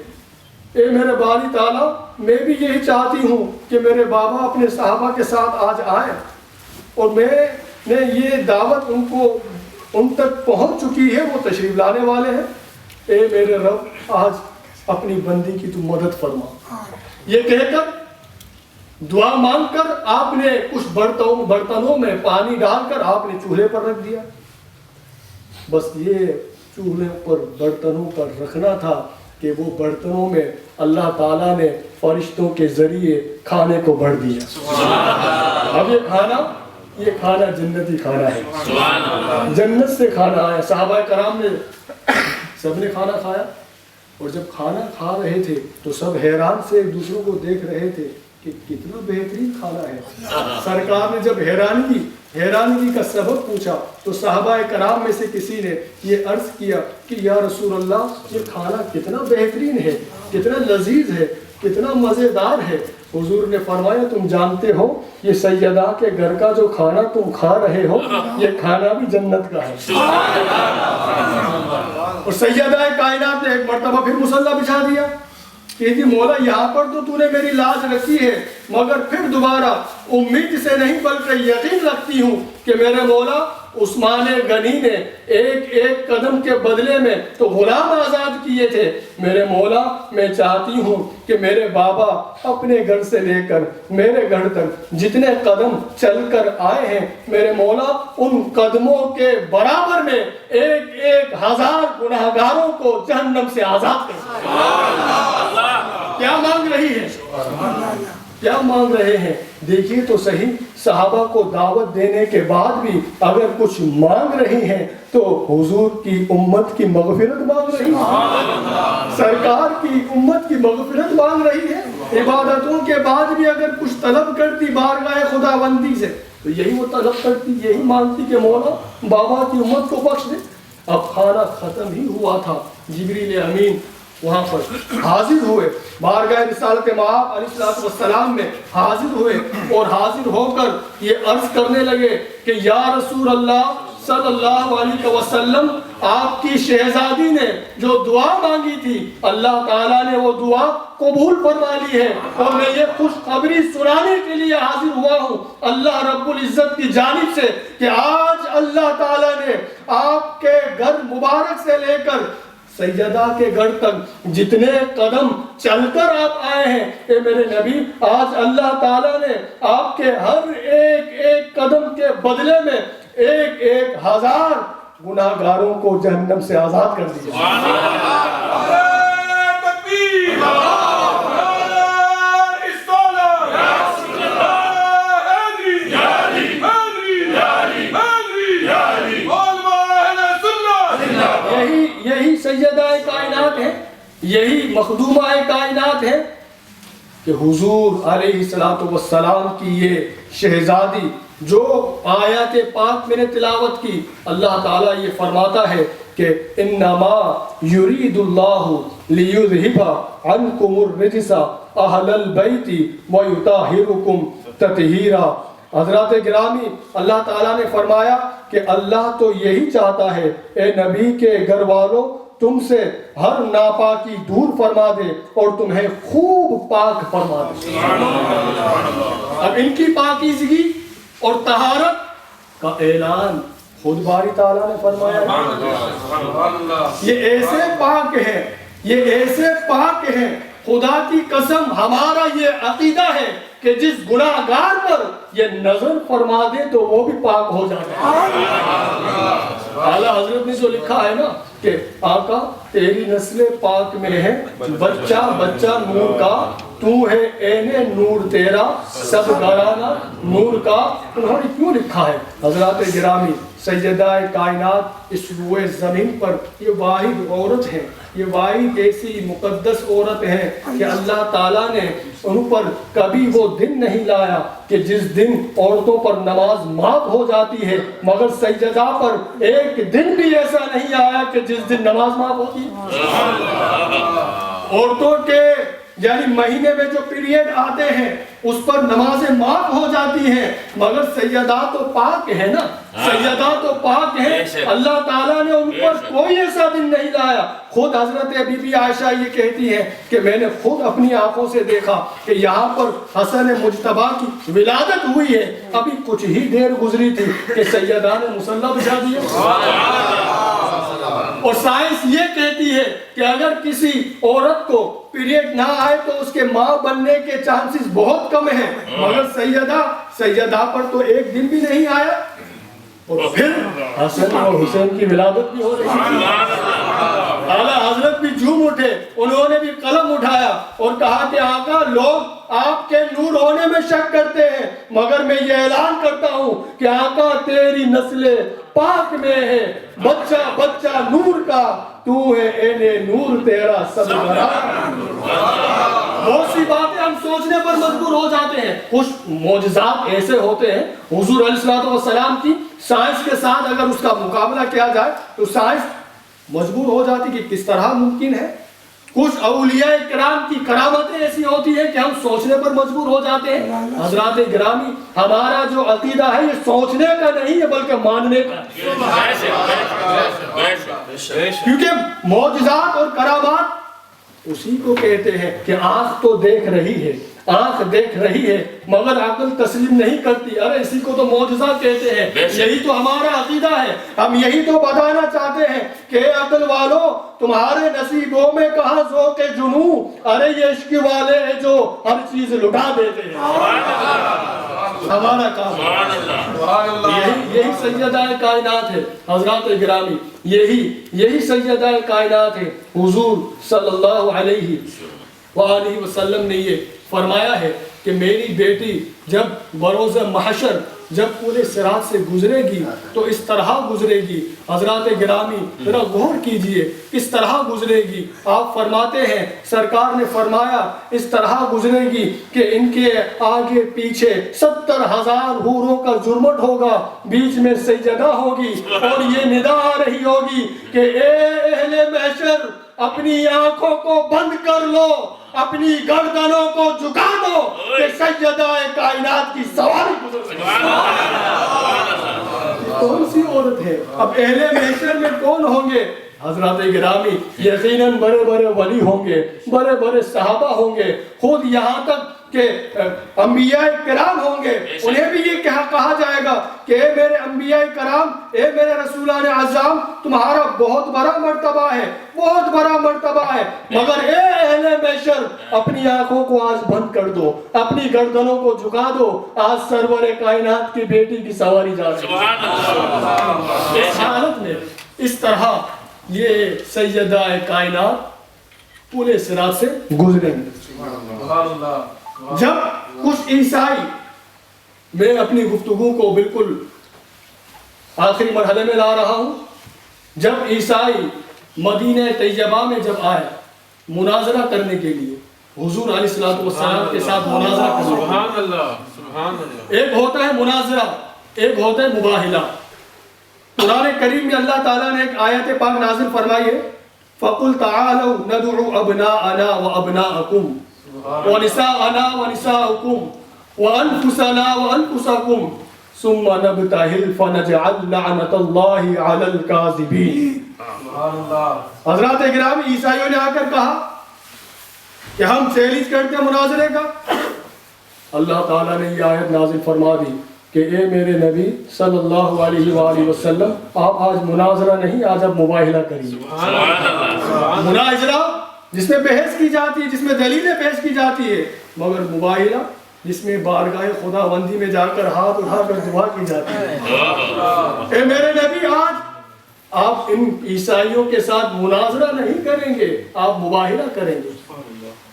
اے میرے باری تعالیٰ، میں بھی یہی چاہتی ہوں کہ میرے بابا اپنے صحابہ کے ساتھ آج آئیں، اور میں نے یہ دعوت ان تک پہنچ چکی ہے، وہ تشریف لانے والے ہیں۔ اے میرے رب، آج اپنی بندی کی تو مدد فرما۔ یہ کہہ کر دعا مانگ کر آپ نے کچھ برتنوں میں پانی ڈال کر آپ نے چولہے پر رکھ دیا۔ بس یہ چولہے پر برتنوں پر رکھنا تھا کہ وہ برتنوں میں اللہ تعالیٰ نے فرشتوں کے ذریعے کھانے کو بھر دیا۔ اب یہ کھانا جنتی کھانا ہے، جنت سے کھانا آیا۔ صحابہ کرام نے سب نے کھانا کھایا، اور جب کھانا کھا رہے تھے تو سب حیران سے ایک دوسروں کو دیکھ رہے تھے کہ کتنا بہترین کھانا ہے۔ سرکار نے جب حیرانگی کا سبب پوچھا تو صحابہ کرام میں سے کسی نے یہ عرض کیا کہ یا رسول اللہ، یہ کھانا کتنا بہترین ہے، کتنا لذیذ ہے، کتنا مزیدار ہے۔ حضور نے فرمایا تم جانتے ہو یہ سیدہ کے گھر کا جو کھانا تم کھا رہے ہو یہ کھانا بھی جنت کا ہے۔ اور سیدہ کائنات نے ایک مرتبہ پھر مصلی بچھا دیا کہ جی مولا یہاں پر تو نے میری لاج رکھی ہے، مگر پھر دوبارہ امید سے نہیں بلکہ یقین رکھتی ہوں کہ میرے مولا عثمان غنی نے ایک قدم کے بدلے میں تو غلام آزاد کیے تھے۔ میرے مولا میں چاہتی ہوں کہ میرے بابا اپنے گھر سے لے کر میرے گھر تک جتنے قدم چل کر آئے ہیں، میرے مولا ان قدموں کے برابر میں 1000 گناہگاروں کو جہنم سے آزاد کر۔ کیا مانگ رہی ہے؟ کیا مانگ رہے ہیں؟ دیکھیے تو صحیح، صحابہ کو دعوت دینے کے بعد بھی اگر کچھ مانگ رہی ہیں تو حضور کی امت کی مغفرت مانگ رہی ہے، سرکار کی امت کی مغفرت مانگ رہی ہے۔ عبادتوں کے بعد بھی اگر کچھ طلب کرتی بارگاہ خداوندی سے تو یہی وہ طلب کرتی، یہی مانگتی کہ مولا بابا کی امت کو بخش دے۔ اب کھانا ختم ہی ہوا تھا، جبریل امین وہاں پر حاضر ہوئے، بارگاہ رسالت مآب علیہ السلام میں حاضر ہوئے، اور حاضر ہو کر یہ عرض کرنے لگے کہ یا رسول اللہ صلی اللہ علیہ وسلم، آپ کی شہزادی نے جو دعا مانگی تھی اللہ تعالیٰ نے وہ دعا قبول فرما لی ہے، اور میں یہ خوشخبری سنانے کے لیے حاضر ہوا ہوں اللہ رب العزت کی جانب سے کہ آج اللہ تعالیٰ نے آپ کے گھر مبارک سے لے کر سیدہ کے گھر تک جتنے قدم چل کر آپ آئے ہیں، اے میرے نبی، آج اللہ تعالیٰ نے آپ کے ہر ایک قدم کے بدلے میں 1000 گناہگاروں کو جہنم سے آزاد کر دیا۔ یہی سیدہ کائنات ہے، یہی مخدومہ کائنات ہے کہ حضور علیہ السلام کی یہ شہزادی جو آیات پاک میں نے تلاوت کی، اللہ تعالیٰ یہ فرماتا ہے کہ انما یرید اللہ لیذہب عنکم الرجس اہل البیت ویطہرکم تطہیرا۔ حضرات گرامی، اللہ تعالیٰ نے فرمایا کہ اللہ تو یہی چاہتا ہے اے نبی کے گھر والوں تم سے ہر ناپاکی دور فرما دے اور تمہیں خوب پاک فرما دے۔ اب ان کی پاکیزگی اور طہارت کا اعلان خود باری تعالیٰ نے فرمایا ہے۔ یہ ایسے پاک ہیں خدا کی قسم ہمارا یہ عقیدہ ہے کہ جس گناہگار پر یہ نظر فرما دے تو وہ بھی پاک ہو جاتا ہے۔ اعلیٰ حضرت نے جو لکھا ہے نا کہ آقا تیری نسل پاک میں ہے، بچہ بچہ نور کا، تو ہے عین نور تیرا، سب گھرانہ نور کا۔ انہوں نے کیوں لکھا ہے؟ حضرات گرامی، سیدہ کائنات اس روئے زمین پر یہ واحد عورت ہے، یہ واحد ایسی مقدس عورت ہے کہ اللہ تعالیٰ نے ان پر کبھی وہ دن نہیں لایا کہ جس دن عورتوں پر نماز معاف ہو جاتی ہے، مگر سیدہ پر ایک دن بھی ایسا نہیں آیا کہ جس دن نماز معاف ہوتی ہے۔ عورتوں کے یعنی مہینے میں جو پیریڈ آتے ہیں اس پر نمازیں معاف ہو جاتی ہیں، مگر سیدہ تو پاک ہے نا، سیدہ تو پاک ہے، اللہ تعالیٰ نے ان پر کوئی ایسا دن نہیں لایا۔ خود حضرت بی بی عائشہ یہ کہتی ہے کہ میں نے خود اپنی آنکھوں سے دیکھا کہ یہاں پر حسن مجتبیٰ کی ولادت ہوئی ہے، ابھی کچھ ہی دیر گزری تھی کہ سیدہ نے مصلی بچھا دیا۔ اور سائنس یہ کہتی ہے کہ اگر کسی عورت کو پیریڈ نہ آئے تو اس کے ماں بننے کے چانسز بہت کم ہیں، مگر سیدہ پر تو ایک دن بھی نہیں آیا، اور پھر حسن اور حسین کی ولادت بھی ہو رہی ہے۔ اعلیٰ حضرت بھی جھوم اٹھے، انہوں نے بھی قلم اٹھایا اور کہا کہ آقا لوگ آپ کے نور ہونے میں شک کرتے ہیں، مگر میں یہ اعلان کرتا ہوں کہ آقا تیری نسل پاک میں ہے، بچہ بچہ نور کا، تو ہے عین نور تیرا، سب گھرانہ۔ بہت سی باتیں ہم سوچنے پر مجبور ہو جاتے ہیں، کچھ معجزات ایسے ہوتے ہیں حضور علیہ السلام کی، سائنس کے ساتھ اگر اس کا مقابلہ کیا جائے تو سائنس مجبور ہو جاتی کہ کس طرح ممکن ہے۔ کچھ اولیاء کرام کی کرامتیں ایسی ہوتی ہیں کہ ہم سوچنے پر مجبور ہو جاتے ہیں۔ حضرات گرامی، ہمارا جو عقیدہ ہے یہ سوچنے کا نہیں ہے بلکہ ماننے کا ہے، کیونکہ معجزات اور کرامات اسی کو کہتے ہیں کہ آنکھ تو دیکھ رہی ہے، آنکھ دیکھ رہی ہے مگر عقل تسلیم نہیں کرتی، ارے اسی کو تو معجزہ کہتے ہیں۔ یہی تو ہمارا عقیدہ ہے، ہم یہی تو بتانا چاہتے ہیں کہ عقل والو تمہارے نصیبوں میں کہاں ذوق جنوں، ارے یہ عشق والے ہیں جو ہر چیز لٹا دیتے ہیں۔ ہمارا کام یہی سیدہ کائنات ہے۔ حضرات گرامی، یہی سیدہ کائنات ہے۔ حضور صلی اللہ علیہ وآلہ وسلم نے یہ فرمایا ہے کہ میری بیٹی جب بروز محشر جب پورے صراط سے گزرے گی تو اس طرح گزرے گی۔ حضرات گرامی ذرا غور کیجئے، اس طرح گزرے گی۔ آپ فرماتے ہیں، سرکار نے فرمایا اس طرح گزرے گی کہ ان کے آگے پیچھے 70,000 حوروں کا جرمٹ ہوگا، بیچ میں سیدہ ہوگی اور یہ ندا آ رہی ہوگی کہ اے اہل محشر اپنی آنکھوں کو بند کر لو، اپنی گردنوں کو جھکا دو کہ سیدہ کائنات کی سواری گزر رہی ہے۔ کون سی عورت ہے؟ اب اہل محشر میں کون ہوں گے؟ حضرات گرامی یقیناً بڑے بڑے ولی ہوں گے، بڑے بڑے صحابہ ہوں گے، خود یہاں تک کہ انبیاء کرام ہوں گے، انہیں بھی یہ کہا جائے گا کہ اے میرے انبیاء کرام، اے میرے رسولان اعظام، تمہارا بہت بڑا مرتبہ ہے، بہت بڑا مرتبہ ہے، مگر اے اہل محشر اپنی آنکھوں کو آج بند کر دو، اپنی گردنوں کو جھکا دو، آج سرور کائنات کی بیٹی کی سواری جا رہی ہے۔ اس حالت میں اس طرح یہ سیدہ کائنات پورے صراط سے گزریں گے۔ جب کچھ عیسائی، میں اپنی گفتگو کو بالکل آخری مرحلے میں لا رہا ہوں، جب عیسائی مدینہ طیبہ میں جب آئے مناظرہ کرنے کے لیے حضور علیہ السلام کے ساتھ مناظرہ کرنے کے لیے، ایک ہوتا ہے مناظرہ، ایک ہوتا ہے مباہلہ۔ قرآن کریم میں اللہ تعالیٰ نے ایک آیت پاک نازل فرمائی ہے، فَقُلْ تَعَالَوْا نَدْعُ أَبْنَاءَنَا وَأَبْنَاءَكُمْ وَنِسَاءَنَا وَنِسَاءَكُمْ وَأَنفُسَنَا وَأَنفُسَكُمْ ثُمَّ نَبْتَهِلْ فَنَجْعَلْ لَعْنَةَ اللَّهِ عَلَى الْكَاذِبِينَ۔ حضرات اکرام، عیسائیوں نے آ کر کہا کہ ہم چیلنج کرتے ہیں مناظرے کا۔ اللہ تعالیٰ نے یہ آیت نازل فرما دی کہ اے میرے نبی صلی اللہ علیہ وآلہ وسلم، آپ آج مناظرہ نہیں، آج آپ مباہلہ کریے۔ مناظرہ جس میں بحث کی جاتی ہے، جس میں دلیلیں پیش کی جاتی ہے، مگر مباہلہ جس میں بارگاہ خدا بندی میں جا کر ہاتھ اٹھا کر دعا کی جاتی ہے۔ اے میرے نبی، آج آپ ان عیسائیوں کے ساتھ مناظرہ نہیں کریں گے، آپ مباہلہ کریں گے۔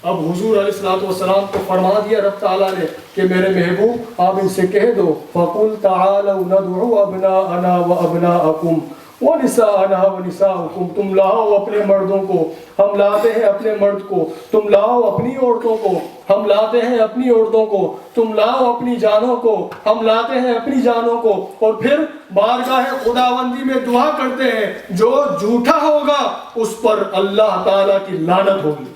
اب حضور علیہ السلام کو فرما دیا رب تعالیٰ نے کہ میرے محبوب آپ ان سے کہہ دو فَقُلْ تَعَالَوْا نَدْعُوا أَبْنَاءَنَا وَأَبْنَاءَكُمْ وَنِسَاءَنَا وَنِسَاءَكُمْ، تم لاؤ اپنے مردوں کو، ہم لاتے ہیں اپنے مرد کو، تم لاؤ اپنی عورتوں کو، ہم لاتے ہیں اپنی عورتوں کو، تم لاؤ اپنی جانوں کو، ہم لاتے ہیں اپنی جانوں کو، اور پھر بارگاہ خداوندی میں دعا کرتے ہیں جو جھوٹا ہوگا اس پر اللہ تعالیٰ کی لعنت ہوگی۔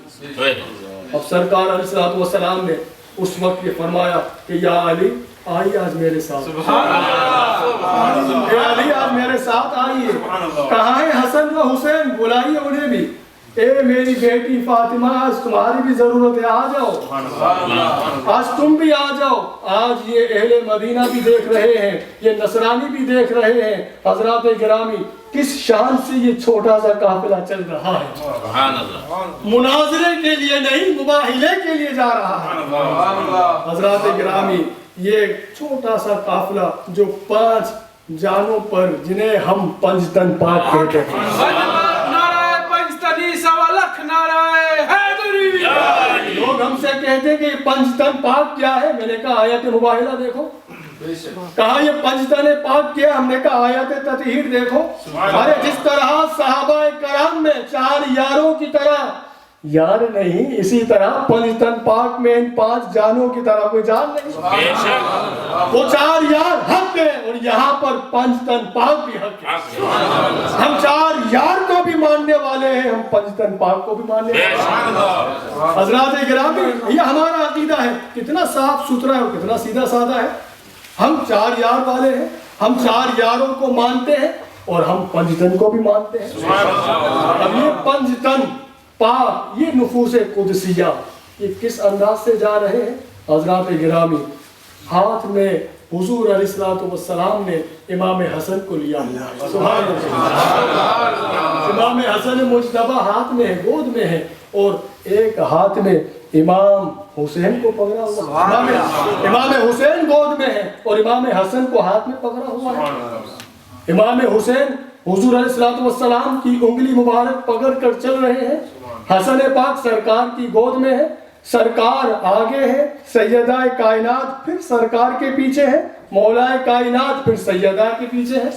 اب سرکار علیہ السلام نے اس وقت یہ فرمایا کہ یا علی آئیے آج میرے ساتھ، اے علی آج میرے ساتھ آئیے، کہاں ہے حسن و حسین، بلائیے انہیں بھی، اے میری بیٹی فاطمہ آج تمہاری بھی ضرورت ہے، آ جاؤ، آج تم بھی آ جاؤ۔ آج یہ اہل مدینہ بھی دیکھ رہے ہیں، یہ نصرانی بھی دیکھ رہے ہیں حضرات گرامی کس شان سے یہ چھوٹا سا قافلہ چل رہا ہے، مناظرے کے لیے نہیں مباہلے کے لیے جا رہا ہے۔ حضرات گرامی یہ چھوٹا سا قافلہ جو 5 جانوں پر جنہیں ہم پنجتن پاک کہتے ہیں، لوگ ہم سے کہتے ہیں کہ یہ پنجتن پاک کیا ہے، میں نے کہا آیت مباہلہ دیکھو، کہا یہ پنجتن پاک کیا، ہم نے کہا آیت تطہیر دیکھو۔ ارے جس طرح صحابہ کرام میں 4 یاروں کی طرح، یار نہیں اسی طرح پنجتن پاک میں ان 5 جانوں کی طرح کوئی جان نہیں، وہ 4 یار حق ہے اور یہاں پر پنجتن پاک بھی حق ہے۔ ہم 4 یار کو بھی ماننے والے ہیں، ہم پنجتن پاک کو بھی ماننے والے ہیں۔ حضرات گرامی یہ ہمارا عقیدہ ہے، کتنا صاف ستھرا ہے اور کتنا سیدھا سادہ ہے۔ ہم 4 یار والے ہیں، ہم 4 یاروں کو مانتے ہیں اور ہم پنجتن کو بھی مانتے ہیں۔ اب یہ پنجتن پاک، یہ نفوس قدسیہ، یہ کس انداز سے جا رہے ہیں؟ حضرات گرامی ہاتھ میں حضور علیہ السلام نے امام حسن کو لیا، سبحان اللہ، امام حسن مجتبیٰ ہاتھ میں ہے، گود میں ہے، اور ایک ہاتھ میں امام حسین کو پکڑا ہوا، امام حسین گود میں ہے اور امام حسن کو ہاتھ میں پکڑا ہوا ہے۔ امام حسین حضور علیہ السلام کی انگلی مبارک پکڑ کر چل رہے ہیں، حسن پاک سرکار کی گود میں ہے، سرکار آگے ہے، سیدہ کائنات پھر سرکار کے پیچھے ہے، مولا کائنات پھر سیدہ کے پیچھے ہے۔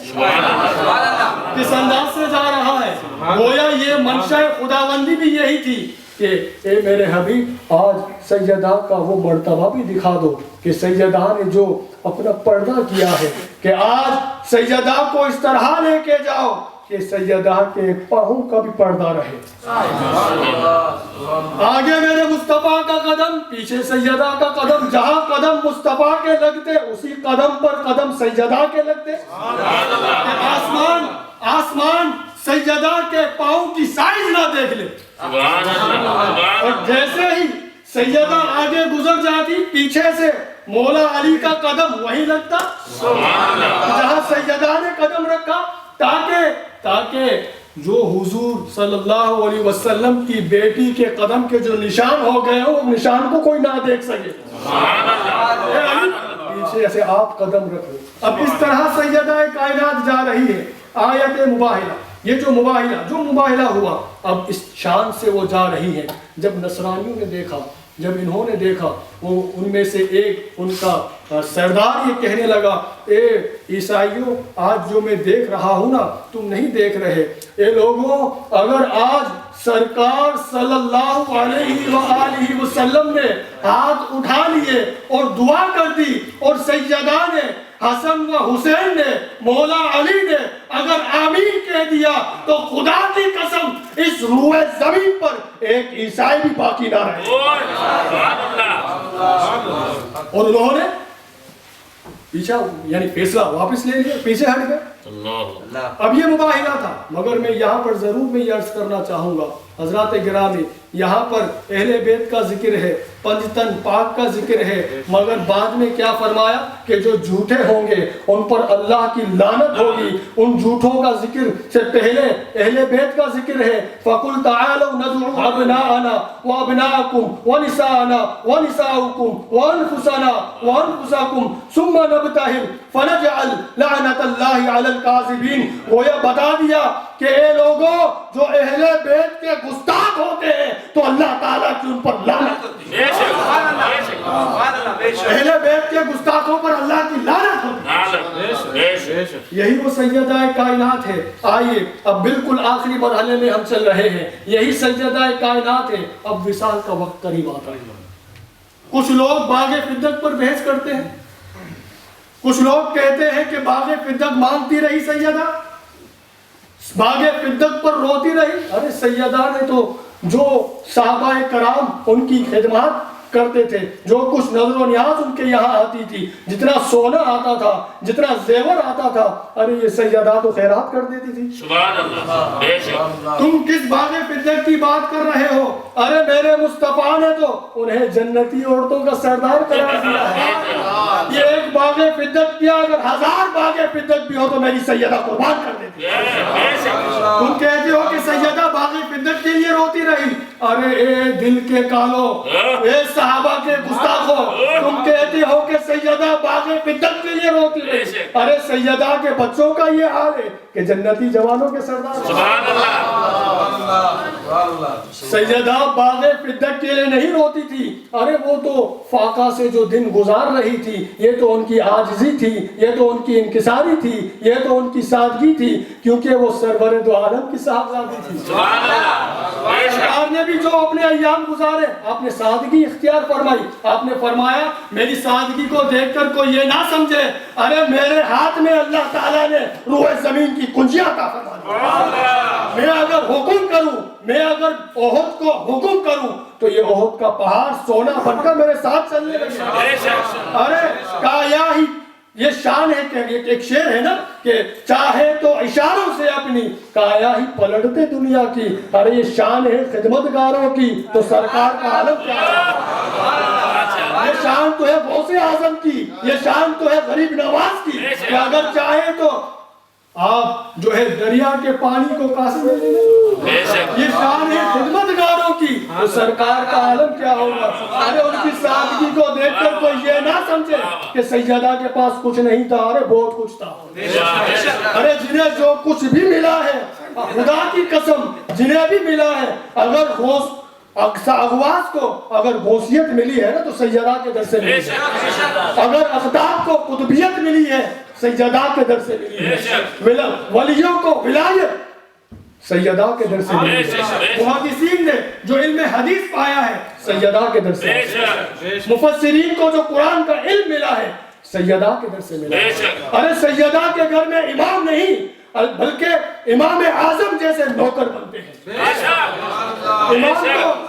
کس انداز سے جا رہا ہے، گویا یہ منشا خداوندی بھی یہی تھی کہ اے میرے حبیب آج سیدہ کا وہ مرتبہ بھی دکھا دو کہ سیدہ نے جو اپنا پردہ کیا ہے، کہ آج سیدہ کو اس طرح لے کے جاؤ کہ سیدہ کے پاؤں کا بھی پردہ رہے، آگے میرے مصطفیٰ کا قدم، پیچھے سیدہ کا قدم، جہاں قدم مصطفیٰ کے لگتے اسی قدم پر قدم سیدہ کے لگتے، آسمان سیدہ کے پاؤں کی سائز نہ دیکھ لے، اور جیسے ہی سیدہ آگے گزر جاتی پیچھے سے مولا علی کا قدم وہی لگتا جہاں سیدہ نے قدم رکھا، تاکہ جو حضور صلی اللہ علیہ وسلم کی بیٹی کے قدم کے جو نشان ہو گئے ہو، نشان کو کوئی نہ دیکھ سکے، پیچھے سے آپ قدم رکھ لو۔ اب اس طرح سیدہ کائنات جا رہی ہے، آیت مباہلہ، یہ جو مباہلہ ہوا، اب اس شان سے وہ جا رہی ہے۔ جب نصرانیوں نے دیکھا، جب انہوں نے دیکھا، وہ ان میں سے ایک ان کا سردار یہ کہنے لگا، اے عیسائیوں آج جو میں دیکھ رہا ہوں نا تم نہیں دیکھ رہے، اے لوگوں اگر آج سرکار صلی اللہ علیہ وآلہ وسلم نے ہاتھ اٹھا لیے اور دعا کر دی اور سیدہ نے، حسن و حسین نے، مولا علی نے اگر آمین کہہ دیا تو خدا کی قسم اس روئے زمین پر ایک عیسائی بھی باقی نہ رہے۔ اور انہوں نے پیچھے یعنی فیصلہ واپس لے لیا، پیچھے ہٹ گئے۔ اب یہ مباہلہ تھا، مگر میں یہاں پر ضرور میں یہ عرض کرنا چاہوں گا حضرات گرامی یہاں پر اہل بیت کا ذکر ہے، پنجتن پاک کا ذکر ہے، مگر بعد میں کیا فرمایا کہ جو جھوٹے ہوں گے ان پر اللہ کی لعنت ہوگی۔ ان جھوٹوں کا ذکر سے پہلے اہل بیت کا ذکر ہے، فَقُلْ تَعَالَوْا نَدْعُوا أَبْنَاءَنَا وَأَبْنَاءَكُمْ وَنِسَاءَنَا وَنِسَاءَكُمْ وَأَنفُسَنَا وَأَنفُسَكُمْ ثُمَّ نَبْتَهِلْ فَنَجْعَلْ لَعْنَةَ اللَّهِ عَلَى الْكَاذِبِينَ۔ وہ یہ بتا دیا کہ اے لوگوں جو اہل بیت کے گستاخ ہوتے ہیں تو اللہ تعالیٰ کی ان پر لعنت ہوتی ہے۔ اہل بیت کے گستاخوں پر اللہ کی لعنت ہوتی ہے۔ یہی وہ سیدہ کائنات ہے۔ آئیے اب بالکل آخری مرحلے میں ہم چل رہے ہیں، یہی سیدہ کائنات ہے۔ اب وصال کا وقت قریب آتا ہے۔ کچھ لوگ باغ فدق پر بحث کرتے ہیں، کچھ لوگ کہتے ہیں کہ باغ فدق مانگتی رہی سیدہ، باغ فدق پر روتی رہی۔ ارے سیدہ نے تو جو صحابہ کرام ان کی خدمات کرتے تھے، جو کچھ نظر و نیاز ان کے یہاں آتی تھی، جتنا سونا آتا تھا، جتنا زیور آتا تھا، ارے یہ سیدہ تو خیرات کر دیتی تھی۔ سبحان اللہ، بے شک۔ تم کس باغ فدق کی بات کر رہے ہو؟ ارے میرے مصطفیٰ نے تو انہیں جنتی عورتوں کا سردار قرار دیا ہے۔ یہ ایک باغ فدق کیا، اگر 1000 باغ فدق بھی ہو تو میری سیدہ قربان کر دیتی۔ تم کہتے ہو کہ سیدہ باغ فدق کے لیے روتی رہی۔ ارے اے دل کے کالو، اے صحابہ کے گستاخو، تم کہتے ہو کہ سیدہ باغ فدق کے لیے روتی رہی۔ ارے سیدہ کے بچوں کا یہ حال ہے کہ جنتی جوانوں کے سردار۔ سبحان اللہ۔ سیدہ باغ فدق کے لیے نہیں روتی تھی، ارے وہ تو فاقہ سے جو دن گزار رہی تھی، یہ تو ان کی عاجزی تھی، یہ تو ان کی انکساری تھی، یہ تو ان کی سادگی تھی، کیونکہ وہ سرور دو عالم کی صاحبزادی تھی۔ سرکار نے بھی جو اپنے ایام گزارے، آپ نے سادگی اختیار فرمائی۔ آپ نے فرمایا میری سادگی کو دیکھ کر کوئی یہ نہ سمجھے ارے میرے ہاتھ میں اللہ تعالیٰ نے روح زمین کی کنجیاں عطا فرما دی۔ میں اگر حکم کروں، میں اگر احد کو حکم کروں تو یہ احد کا پہاڑ سونا بن کر میرے ساتھ چلنے لگے۔ ارے کایا ہی یہ شان ہے کہ ایک شعر ہے نا کہ چاہے تو اشاروں سے اپنی کایا ہی پلٹتے دنیا کی۔ ارے یہ شان ہے خدمتگاروں کی، تو سرکار کا عالم کیا ہے؟ یہ شان تو ہے غوث اعظم کی، یہ شان تو ہے غریب نواز کی کہ اگر چاہے تو آپ جو ہے دریا کے پانی کو کاسے میں لے لیں۔ یہ شان ہے خدمتگاروں کی، تو سرکار کا عالم کیا ہوگا؟ ارے ان کی سادگی کو دیکھ کر کوئی یہ نہ سمجھے کہ سیدہ کے پاس کچھ نہیں تھا، ارے بہت کچھ تھا۔ ارے جنہیں جو کچھ بھی ملا ہے، خدا کی قسم جنہیں بھی ملا ہے، اگر اغواس کو اگر غوثیت ملی ہے نا تو سیدہ کے در سے ملی ہے۔ اگر اقطاب کو قطبیت ملی ہے سیدہ کے در سے ملی ہے۔ ولیوں کو ولایت سیدہ کے در سے ملی ہے۔ محدثین نے جو علم حدیث پایا ہے سیدہ کے در سے ملی ہے۔ مفسرین کو جو قرآن کا علم ملا ہے سیدہ کے در سے ملا ہے۔ ارے سیدہ کے گھر میں امام نہیں بلکہ امام اعظم جیسے نوکر بنتے ہیں۔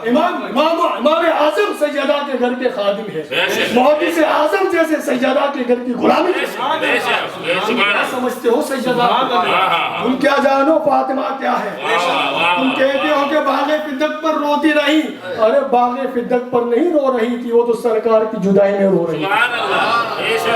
امام اعظم سیدہ کے گھر کے خادم ہے، محدث اعظم جیسے سیدہ کے گھر کی غلامی ہے۔ تم کیا سمجھتے ہو سیدہ؟ تم کیا جانو فاطمہ کیا ہے؟ تم کہتے ہو کہ باغ فدق پر روتی رہی، ارے باغ فدق پر نہیں رو رہی تھی، وہ تو سرکار کی جدائی میں رو رہی تھی،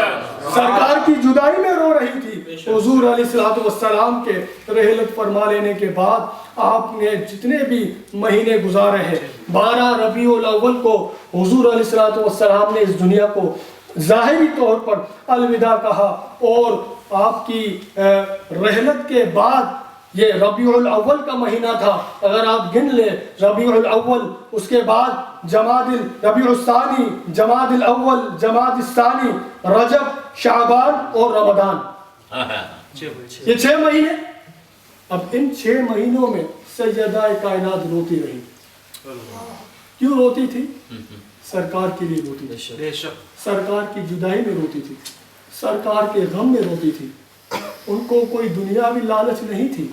سرکار کی جدائی میں رو رہی تھی۔ حضور علیہ السلام کے رحلت فرما لینے کے بعد آپ نے جتنے بھی مہینے گزارے ہیں، 12 ربیع الاول کو حضور علیہ السلام نے اس دنیا کو ظاہری طور پر الوداع کہا، اور آپ کی رحلت کے بعد یہ ربیع الاول کا مہینہ تھا۔ اگر آپ گن لیں ربیع الاول، اس کے بعد ربیع الثانی، جمادی الاول، جمادی الثانی، رجب، شعبان اور رمضان، یہ 6 مہینے۔ اب ان 6 مہینوں میں سیدہ کائنات روتی رہی۔ کیوں روتی تھی؟ سرکار کے لیے روتی تھی، سرکار کی جدائی میں روتی تھی، سرکار کے غم میں روتی تھی۔ ان کو کوئی دنیاوی لالچ نہیں تھی،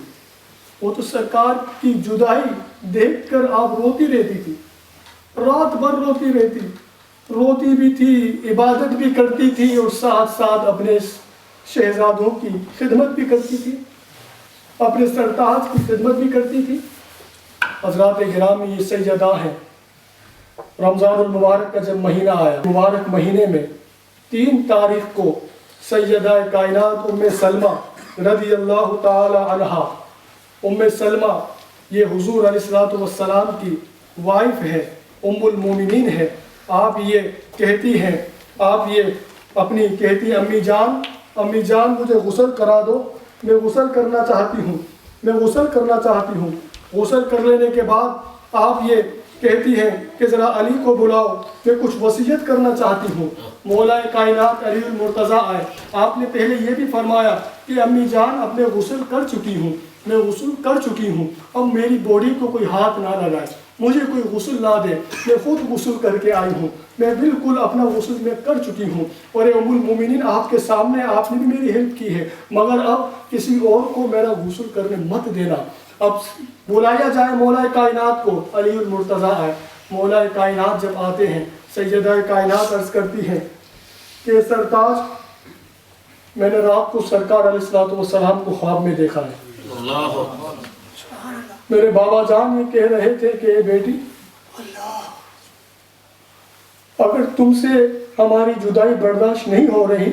وہ تو سرکار کی جدائی دیکھ کر آپ روتی رہتی تھی، رات بھر روتی رہتی، روتی بھی تھی، عبادت بھی کرتی تھی، اور ساتھ ساتھ اپنے شہزادوں کی خدمت بھی کرتی تھی، اپنے سرتاج کی خدمت بھی کرتی تھی۔ حضرات گرامی یہ سیدہ ہیں. رمضان المبارک کا جب مہینہ آیا، مبارک مہینے میں 3 تاریخ کو سیدہ کائنات ام سلمہ رضی اللہ تعالی عنہا، ام سلمہ یہ حضور علیہ السلام کی وائف ہے، ام المومنین ہے. آپ یہ کہتی ہیں، آپ یہ اپنی کہتی ہیں امی جان مجھے غسل کرا دو، میں غسل کرنا چاہتی ہوں، میں غسل کرنا چاہتی ہوں. غسل کر لینے کے بعد آپ یہ کہتی ہیں کہ ذرا علی کو بلاؤ، میں کچھ وصیت کرنا چاہتی ہوں. مولا کائنات علی المرتضیٰ آئے. آپ نے پہلے یہ بھی فرمایا کہ امی جان اب میں غسل کر چکی ہوں، میں غسل کر چکی ہوں، اب میری باڈی کو کوئی ہاتھ نہ لگائے، مجھے کوئی غسل لا دے، میں خود غسل کر کے آئی ہوں، میں بالکل اپنا غسل میں کر چکی ہوں. اور اے ام المومنین آپ کے سامنے آپ نے بھی میری ہیلپ کی ہے، مگر اب کسی اور کو میرا غسل کرنے مت دینا. اب بلایا جائے مولا کائنات کو. علی المرتضیٰ آئے. مولا کائنات جب آتے ہیں، سیدہ کائنات عرض کرتی ہیں کہ سرتاج میں نے رات کو سرکار علیہ السلام کو خواب میں دیکھا ہے. میرے بابا جان یہ کہہ رہے تھے کہ اے بیٹی، اگر تم سے ہماری جدائی برداشت نہیں ہو رہی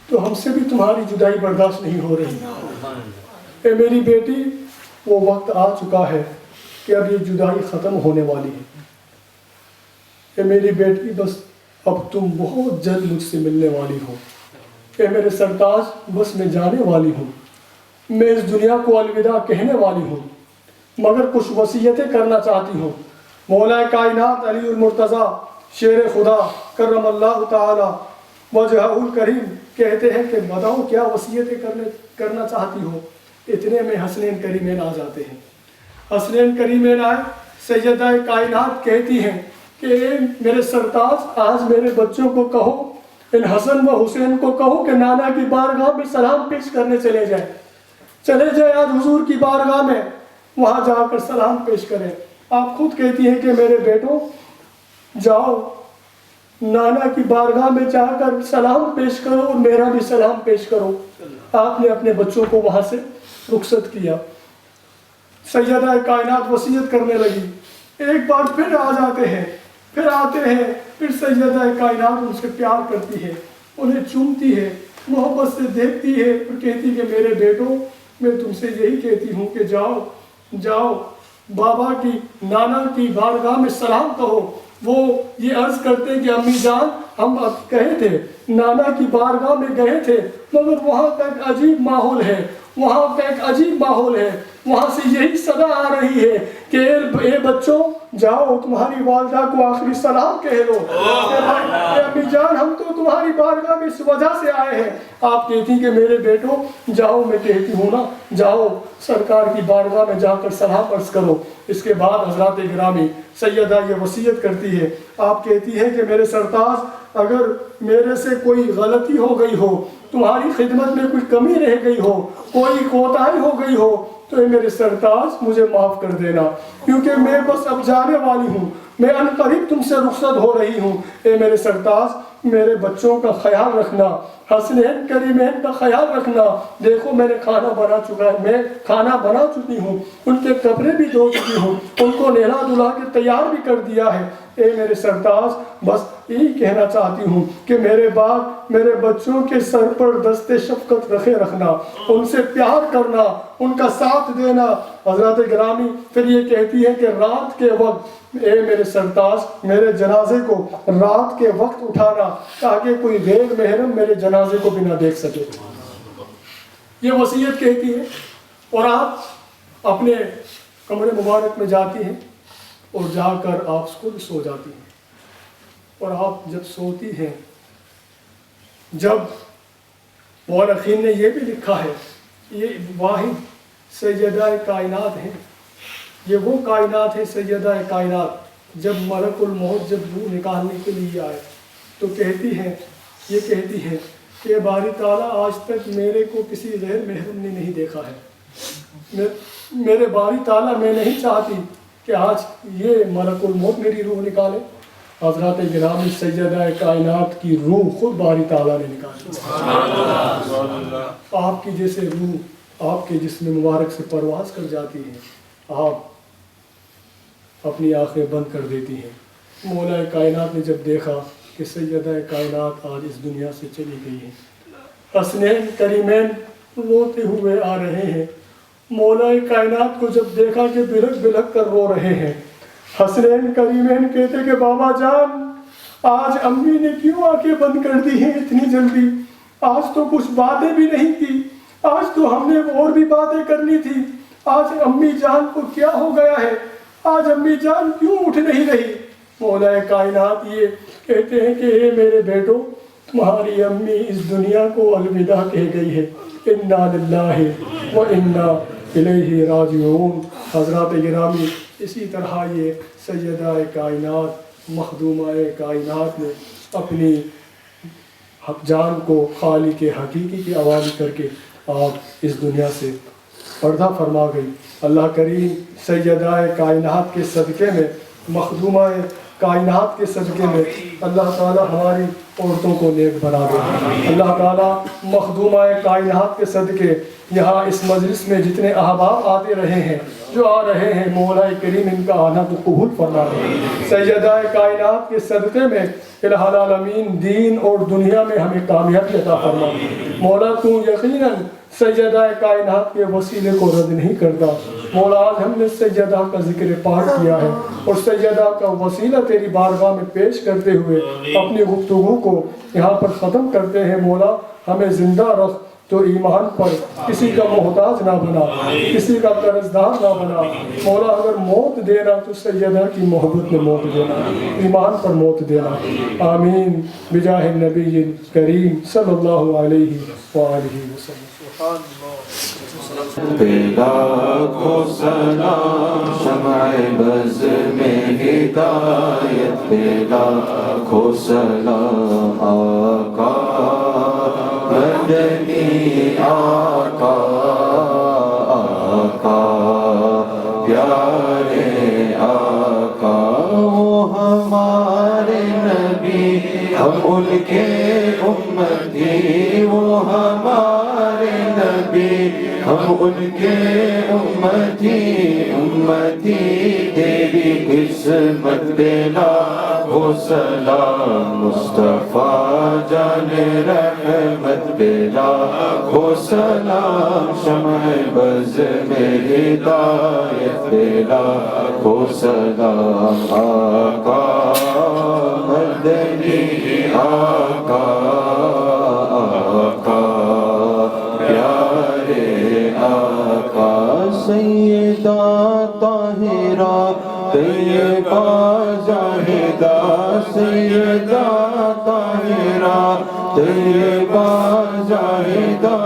تو ہم سے بھی تمہاری جدائی برداشت نہیں ہو رہی. اے میری بیٹی، وہ وقت آ چکا ہے کہ اب یہ جدائی ختم ہونے والی ہے. اے میری بیٹی، بس اب تم بہت جلد مجھ سے ملنے والی ہو. اے میرے سرتاج، بس میں جانے والی ہوں، میں اس دنیا کو الوداع کہنے والی ہوں، مگر کچھ وصیتیں کرنا چاہتی ہوں. مولا کائنات علی المرتضیٰ شیر خدا کرم اللہ تعالی وجہہ الکریم کہتے ہیں کہ بتاؤ کیا وصیتیں کرنا چاہتی ہو. اتنے میں حسنین کریمین آ جاتے ہیں. حسنین کریمین آئے. سیدہ کائنات کہتی ہیں کہ میرے سرتاج، آج میرے بچوں کو کہو، ان حسن و حسین کو کہو کہ نانا کی بارگاہ میں سلام پیش کرنے چلے جائے آج حضور کی بارگاہ میں، وہاں جا کر سلام پیش کریں. آپ خود کہتی ہیں کہ میرے بیٹوں جاؤ نانا کی بارگاہ میں جا کر سلام پیش کرو اور میرا بھی سلام پیش کرو. آپ نے اپنے بچوں کو وہاں سے رخصت کیا. سیدہ کائنات وصیت کرنے لگی. ایک بار پھر آ جاتے ہیں، پھر آتے ہیں، پھر سیدہ کائنات ان سے پیار کرتی ہے، انہیں چومتی ہے، محبت سے دیکھتی ہے اور کہتی کہ میرے بیٹوں، میں تم سے یہی کہتی ہوں کہ جاؤ بابا کی، نانا کی بارگاہ میں سلام کہو. وہ یہ عرض کرتے کہ امی جان، ہم اب گئے تھے، نانا کی بارگاہ میں گئے تھے، مگر وہاں کا ایک عجیب ماحول ہے، وہاں سے یہی صدا آ رہی ہے کہ اے بچوں جاؤ تمہاری والدہ کو آخری سلام کہہ لو. اے امی جان، ہم تو تمہاری بارگاہ میں اس وجہ سے آئے ہیں. آپ کہتی کہ میرے بیٹوں جاؤ، میں کہتی ہوں نا، جاؤ سرکار کی بارگاہ میں جا کر سلام عرض کرو. اس کے بعد حضرات گرامی سیدہ یہ وصیت کرتی ہے. آپ کہتی ہیں کہ میرے سرتاج، اگر میرے سے کوئی غلطی ہو گئی ہو، تمہاری خدمت میں کوئی کمی رہ گئی ہو، کوئی کوتاہی ہو گئی ہو، تو اے میرے سرتاج مجھے معاف کر دینا، کیونکہ میں بس اب جانے والی ہوں، میں عنقریب تم سے رخصت ہو رہی ہوں. اے میرے سرتاج، میرے بچوں کا خیال رکھنا، حسنین کریمین کا خیال رکھنا. دیکھو میں نے کھانا بنا چکی ہوں، ان کے کپڑے بھی دھو چکی ہوں، ان کو نہلا دھلا کے تیار بھی کر دیا ہے. اے میرے سرتاج، بس یہی کہنا چاہتی ہوں کہ میرے بعد میرے بچوں کے سر پر دست شفقت رکھنا، ان سے پیار کرنا، ان کا ساتھ دینا. حضرات گرامی پھر یہ کہتی ہے کہ رات کے وقت، اے میرے سرتاج، میرے جنازے کو رات کے وقت اٹھانا تاکہ کوئی غیر محرم میرے جنازے کو بھی نہ دیکھ سکے. یہ وصیت کہتی ہے. اور آپ اپنے کمرے مبارک میں جاتی ہیں اور جا کر آپ خود سو جاتی ہیں. اور آپ جب سوتی ہیں، جب مورخین نے یہ بھی لکھا ہے، یہ واحد سیدہ کائنات ہے، یہ وہ کائنات ہے سیدہ کائنات. جب ملک الموت جب روح نکالنے کے لیے آئے تو کہتی ہے کہ باری تعالیٰ آج تک میرے کو کسی غیر محرم نے نہیں دیکھا ہے. میرے باری تعالیٰ میں نہیں چاہتی کہ آج یہ ملک الموت میری روح نکالے. حضرات گرامی سیدہ کائنات کی روح خود باری تعالیٰ نے نکالی. آپ کی جیسے روح آپ کے جسم مبارک سے پرواز کر جاتی ہے. آپ اپنی آنکھیں بند کر دیتی ہیں۔ مولا کائنات نے جب دیکھا کہ سیدہ کائنات آج اس دنیا سے چلی گئی ہے، حسنین کریمین روتے ہوئے آ رہے ہیں۔ مولا کائنات کو جب دیکھا کہ بلک بلک کر رو رہے ہیں، حسنین کریمین کہتے کہ بابا جان، آج امی نے کیوں آنکھیں بند کر دی ہیں اتنی جلدی؟ آج تو کچھ باتیں بھی نہیں کی، آج تو ہم نے اور بھی باتیں کرنی تھی۔ آج امی جان کو کیا ہو گیا ہے؟ آج امی جان کیوں اٹھ نہیں رہی؟ مولا کائنات یہ کہتے ہیں کہ اے میرے بیٹو، تمہاری امی اس دنیا کو الوداع کہہ گئی ہے۔ انا للہ و انا الیہ راجعون۔ حضرات گرامی، اسی طرح یہ سیدہ کائنات مخدومہ کائنات نے اپنی جان کو خالق حقیقی کے حوالے کر کے آپ اس دنیا سے پردہ فرما گئی۔ اللہ کریم سیدہ کائنات کے صدقے میں، مخدومہ کائنات کے صدقے میں اللہ تعالی ہماری عورتوں کو نیک بنا دے۔ اللہ تعالی مخدومہ کائنات کے صدقے یہاں اس مجلس میں جتنے احباب آتے رہے ہیں، جو آ رہے ہیں، مولا کریم ان کا آنا تو قبول فرما دے۔ سیدہ کائنات کے صدقے میں الہ العالمین دین اور دنیا میں ہمیں کامیابی عطا فرما۔ مولا تو یقیناً سیدہ کائنات کے وسیلے کو رد نہیں کرتا۔ مولا آج ہم نے سیدہ کا ذکر پاک کیا ہے اور سیدہ کا وسیلہ تیری بارگاہ میں پیش کرتے ہوئے اپنی گفتگو کو یہاں پر ختم کرتے ہیں۔ مولا ہمیں زندہ رکھ تو ایمان پر کسی کا محتاج نہ بنا، کسی کا قرض دار نہ بنا۔ مولا اگر موت دینا تو سیدہ کی محبت میں موت دینا، ایمان پر موت دینا۔ آمین بجاہ النبی کریم صلی اللہ علیہ وآلہ وسلم۔ لاکھوں سلام شمع بز میں ہدایت پہ، لاکھوں سلام آقا مدنی آقا، آقا پیارے آقا، وہ ہمارے نبی ہم ان کے امتی، وہ ہمارے نبی ہم ان کے امتی، امتی تیری قسمت پہ لاکھوں سلام، مصطفیٰ جان رحمت پہ لاکھوں سلام، شمع بز میں ہدایت پہ لاکھوں سلام، آقا مدنی آقا، آقا پیارے آقا، سیدہ طاہرہ طیبہ زاہدہ، سیدہ طاہرہ طیبہ زاہدہ،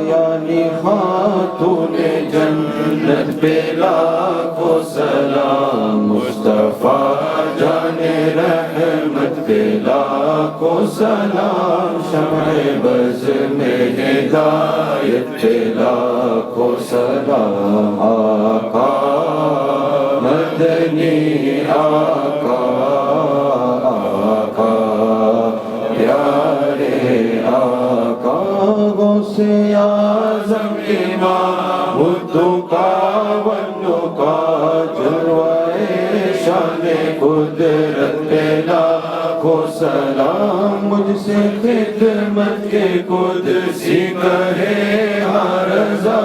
یعنی خاتون جنت پہ لاکھوں سلام، مصطفیٰ جان رحمت پہ لاکھوں سلام، شمع بز میں ہدایت پہ لاکھوں سلام، آقا مدنی آقا، آقا پیارے آقا، غوث اعظم امام التقیٰ والنقیٰ، جلوہ شان قدرت پہ لاکھوں سلام، مجھ سے خدمت کے قدسی کہے ہر رضا،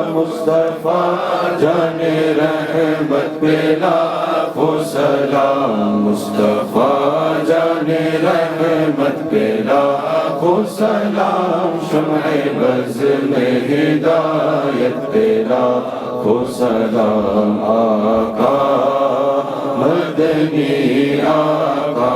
مصطفیٰ جان رحمت پہ لاکھوں سلام، مصطفیٰ جان رحمت پہ لاکھوں سلام، شمع بز میں ہدایت پہ لاکھوں سلام، آقا مدنی آقا،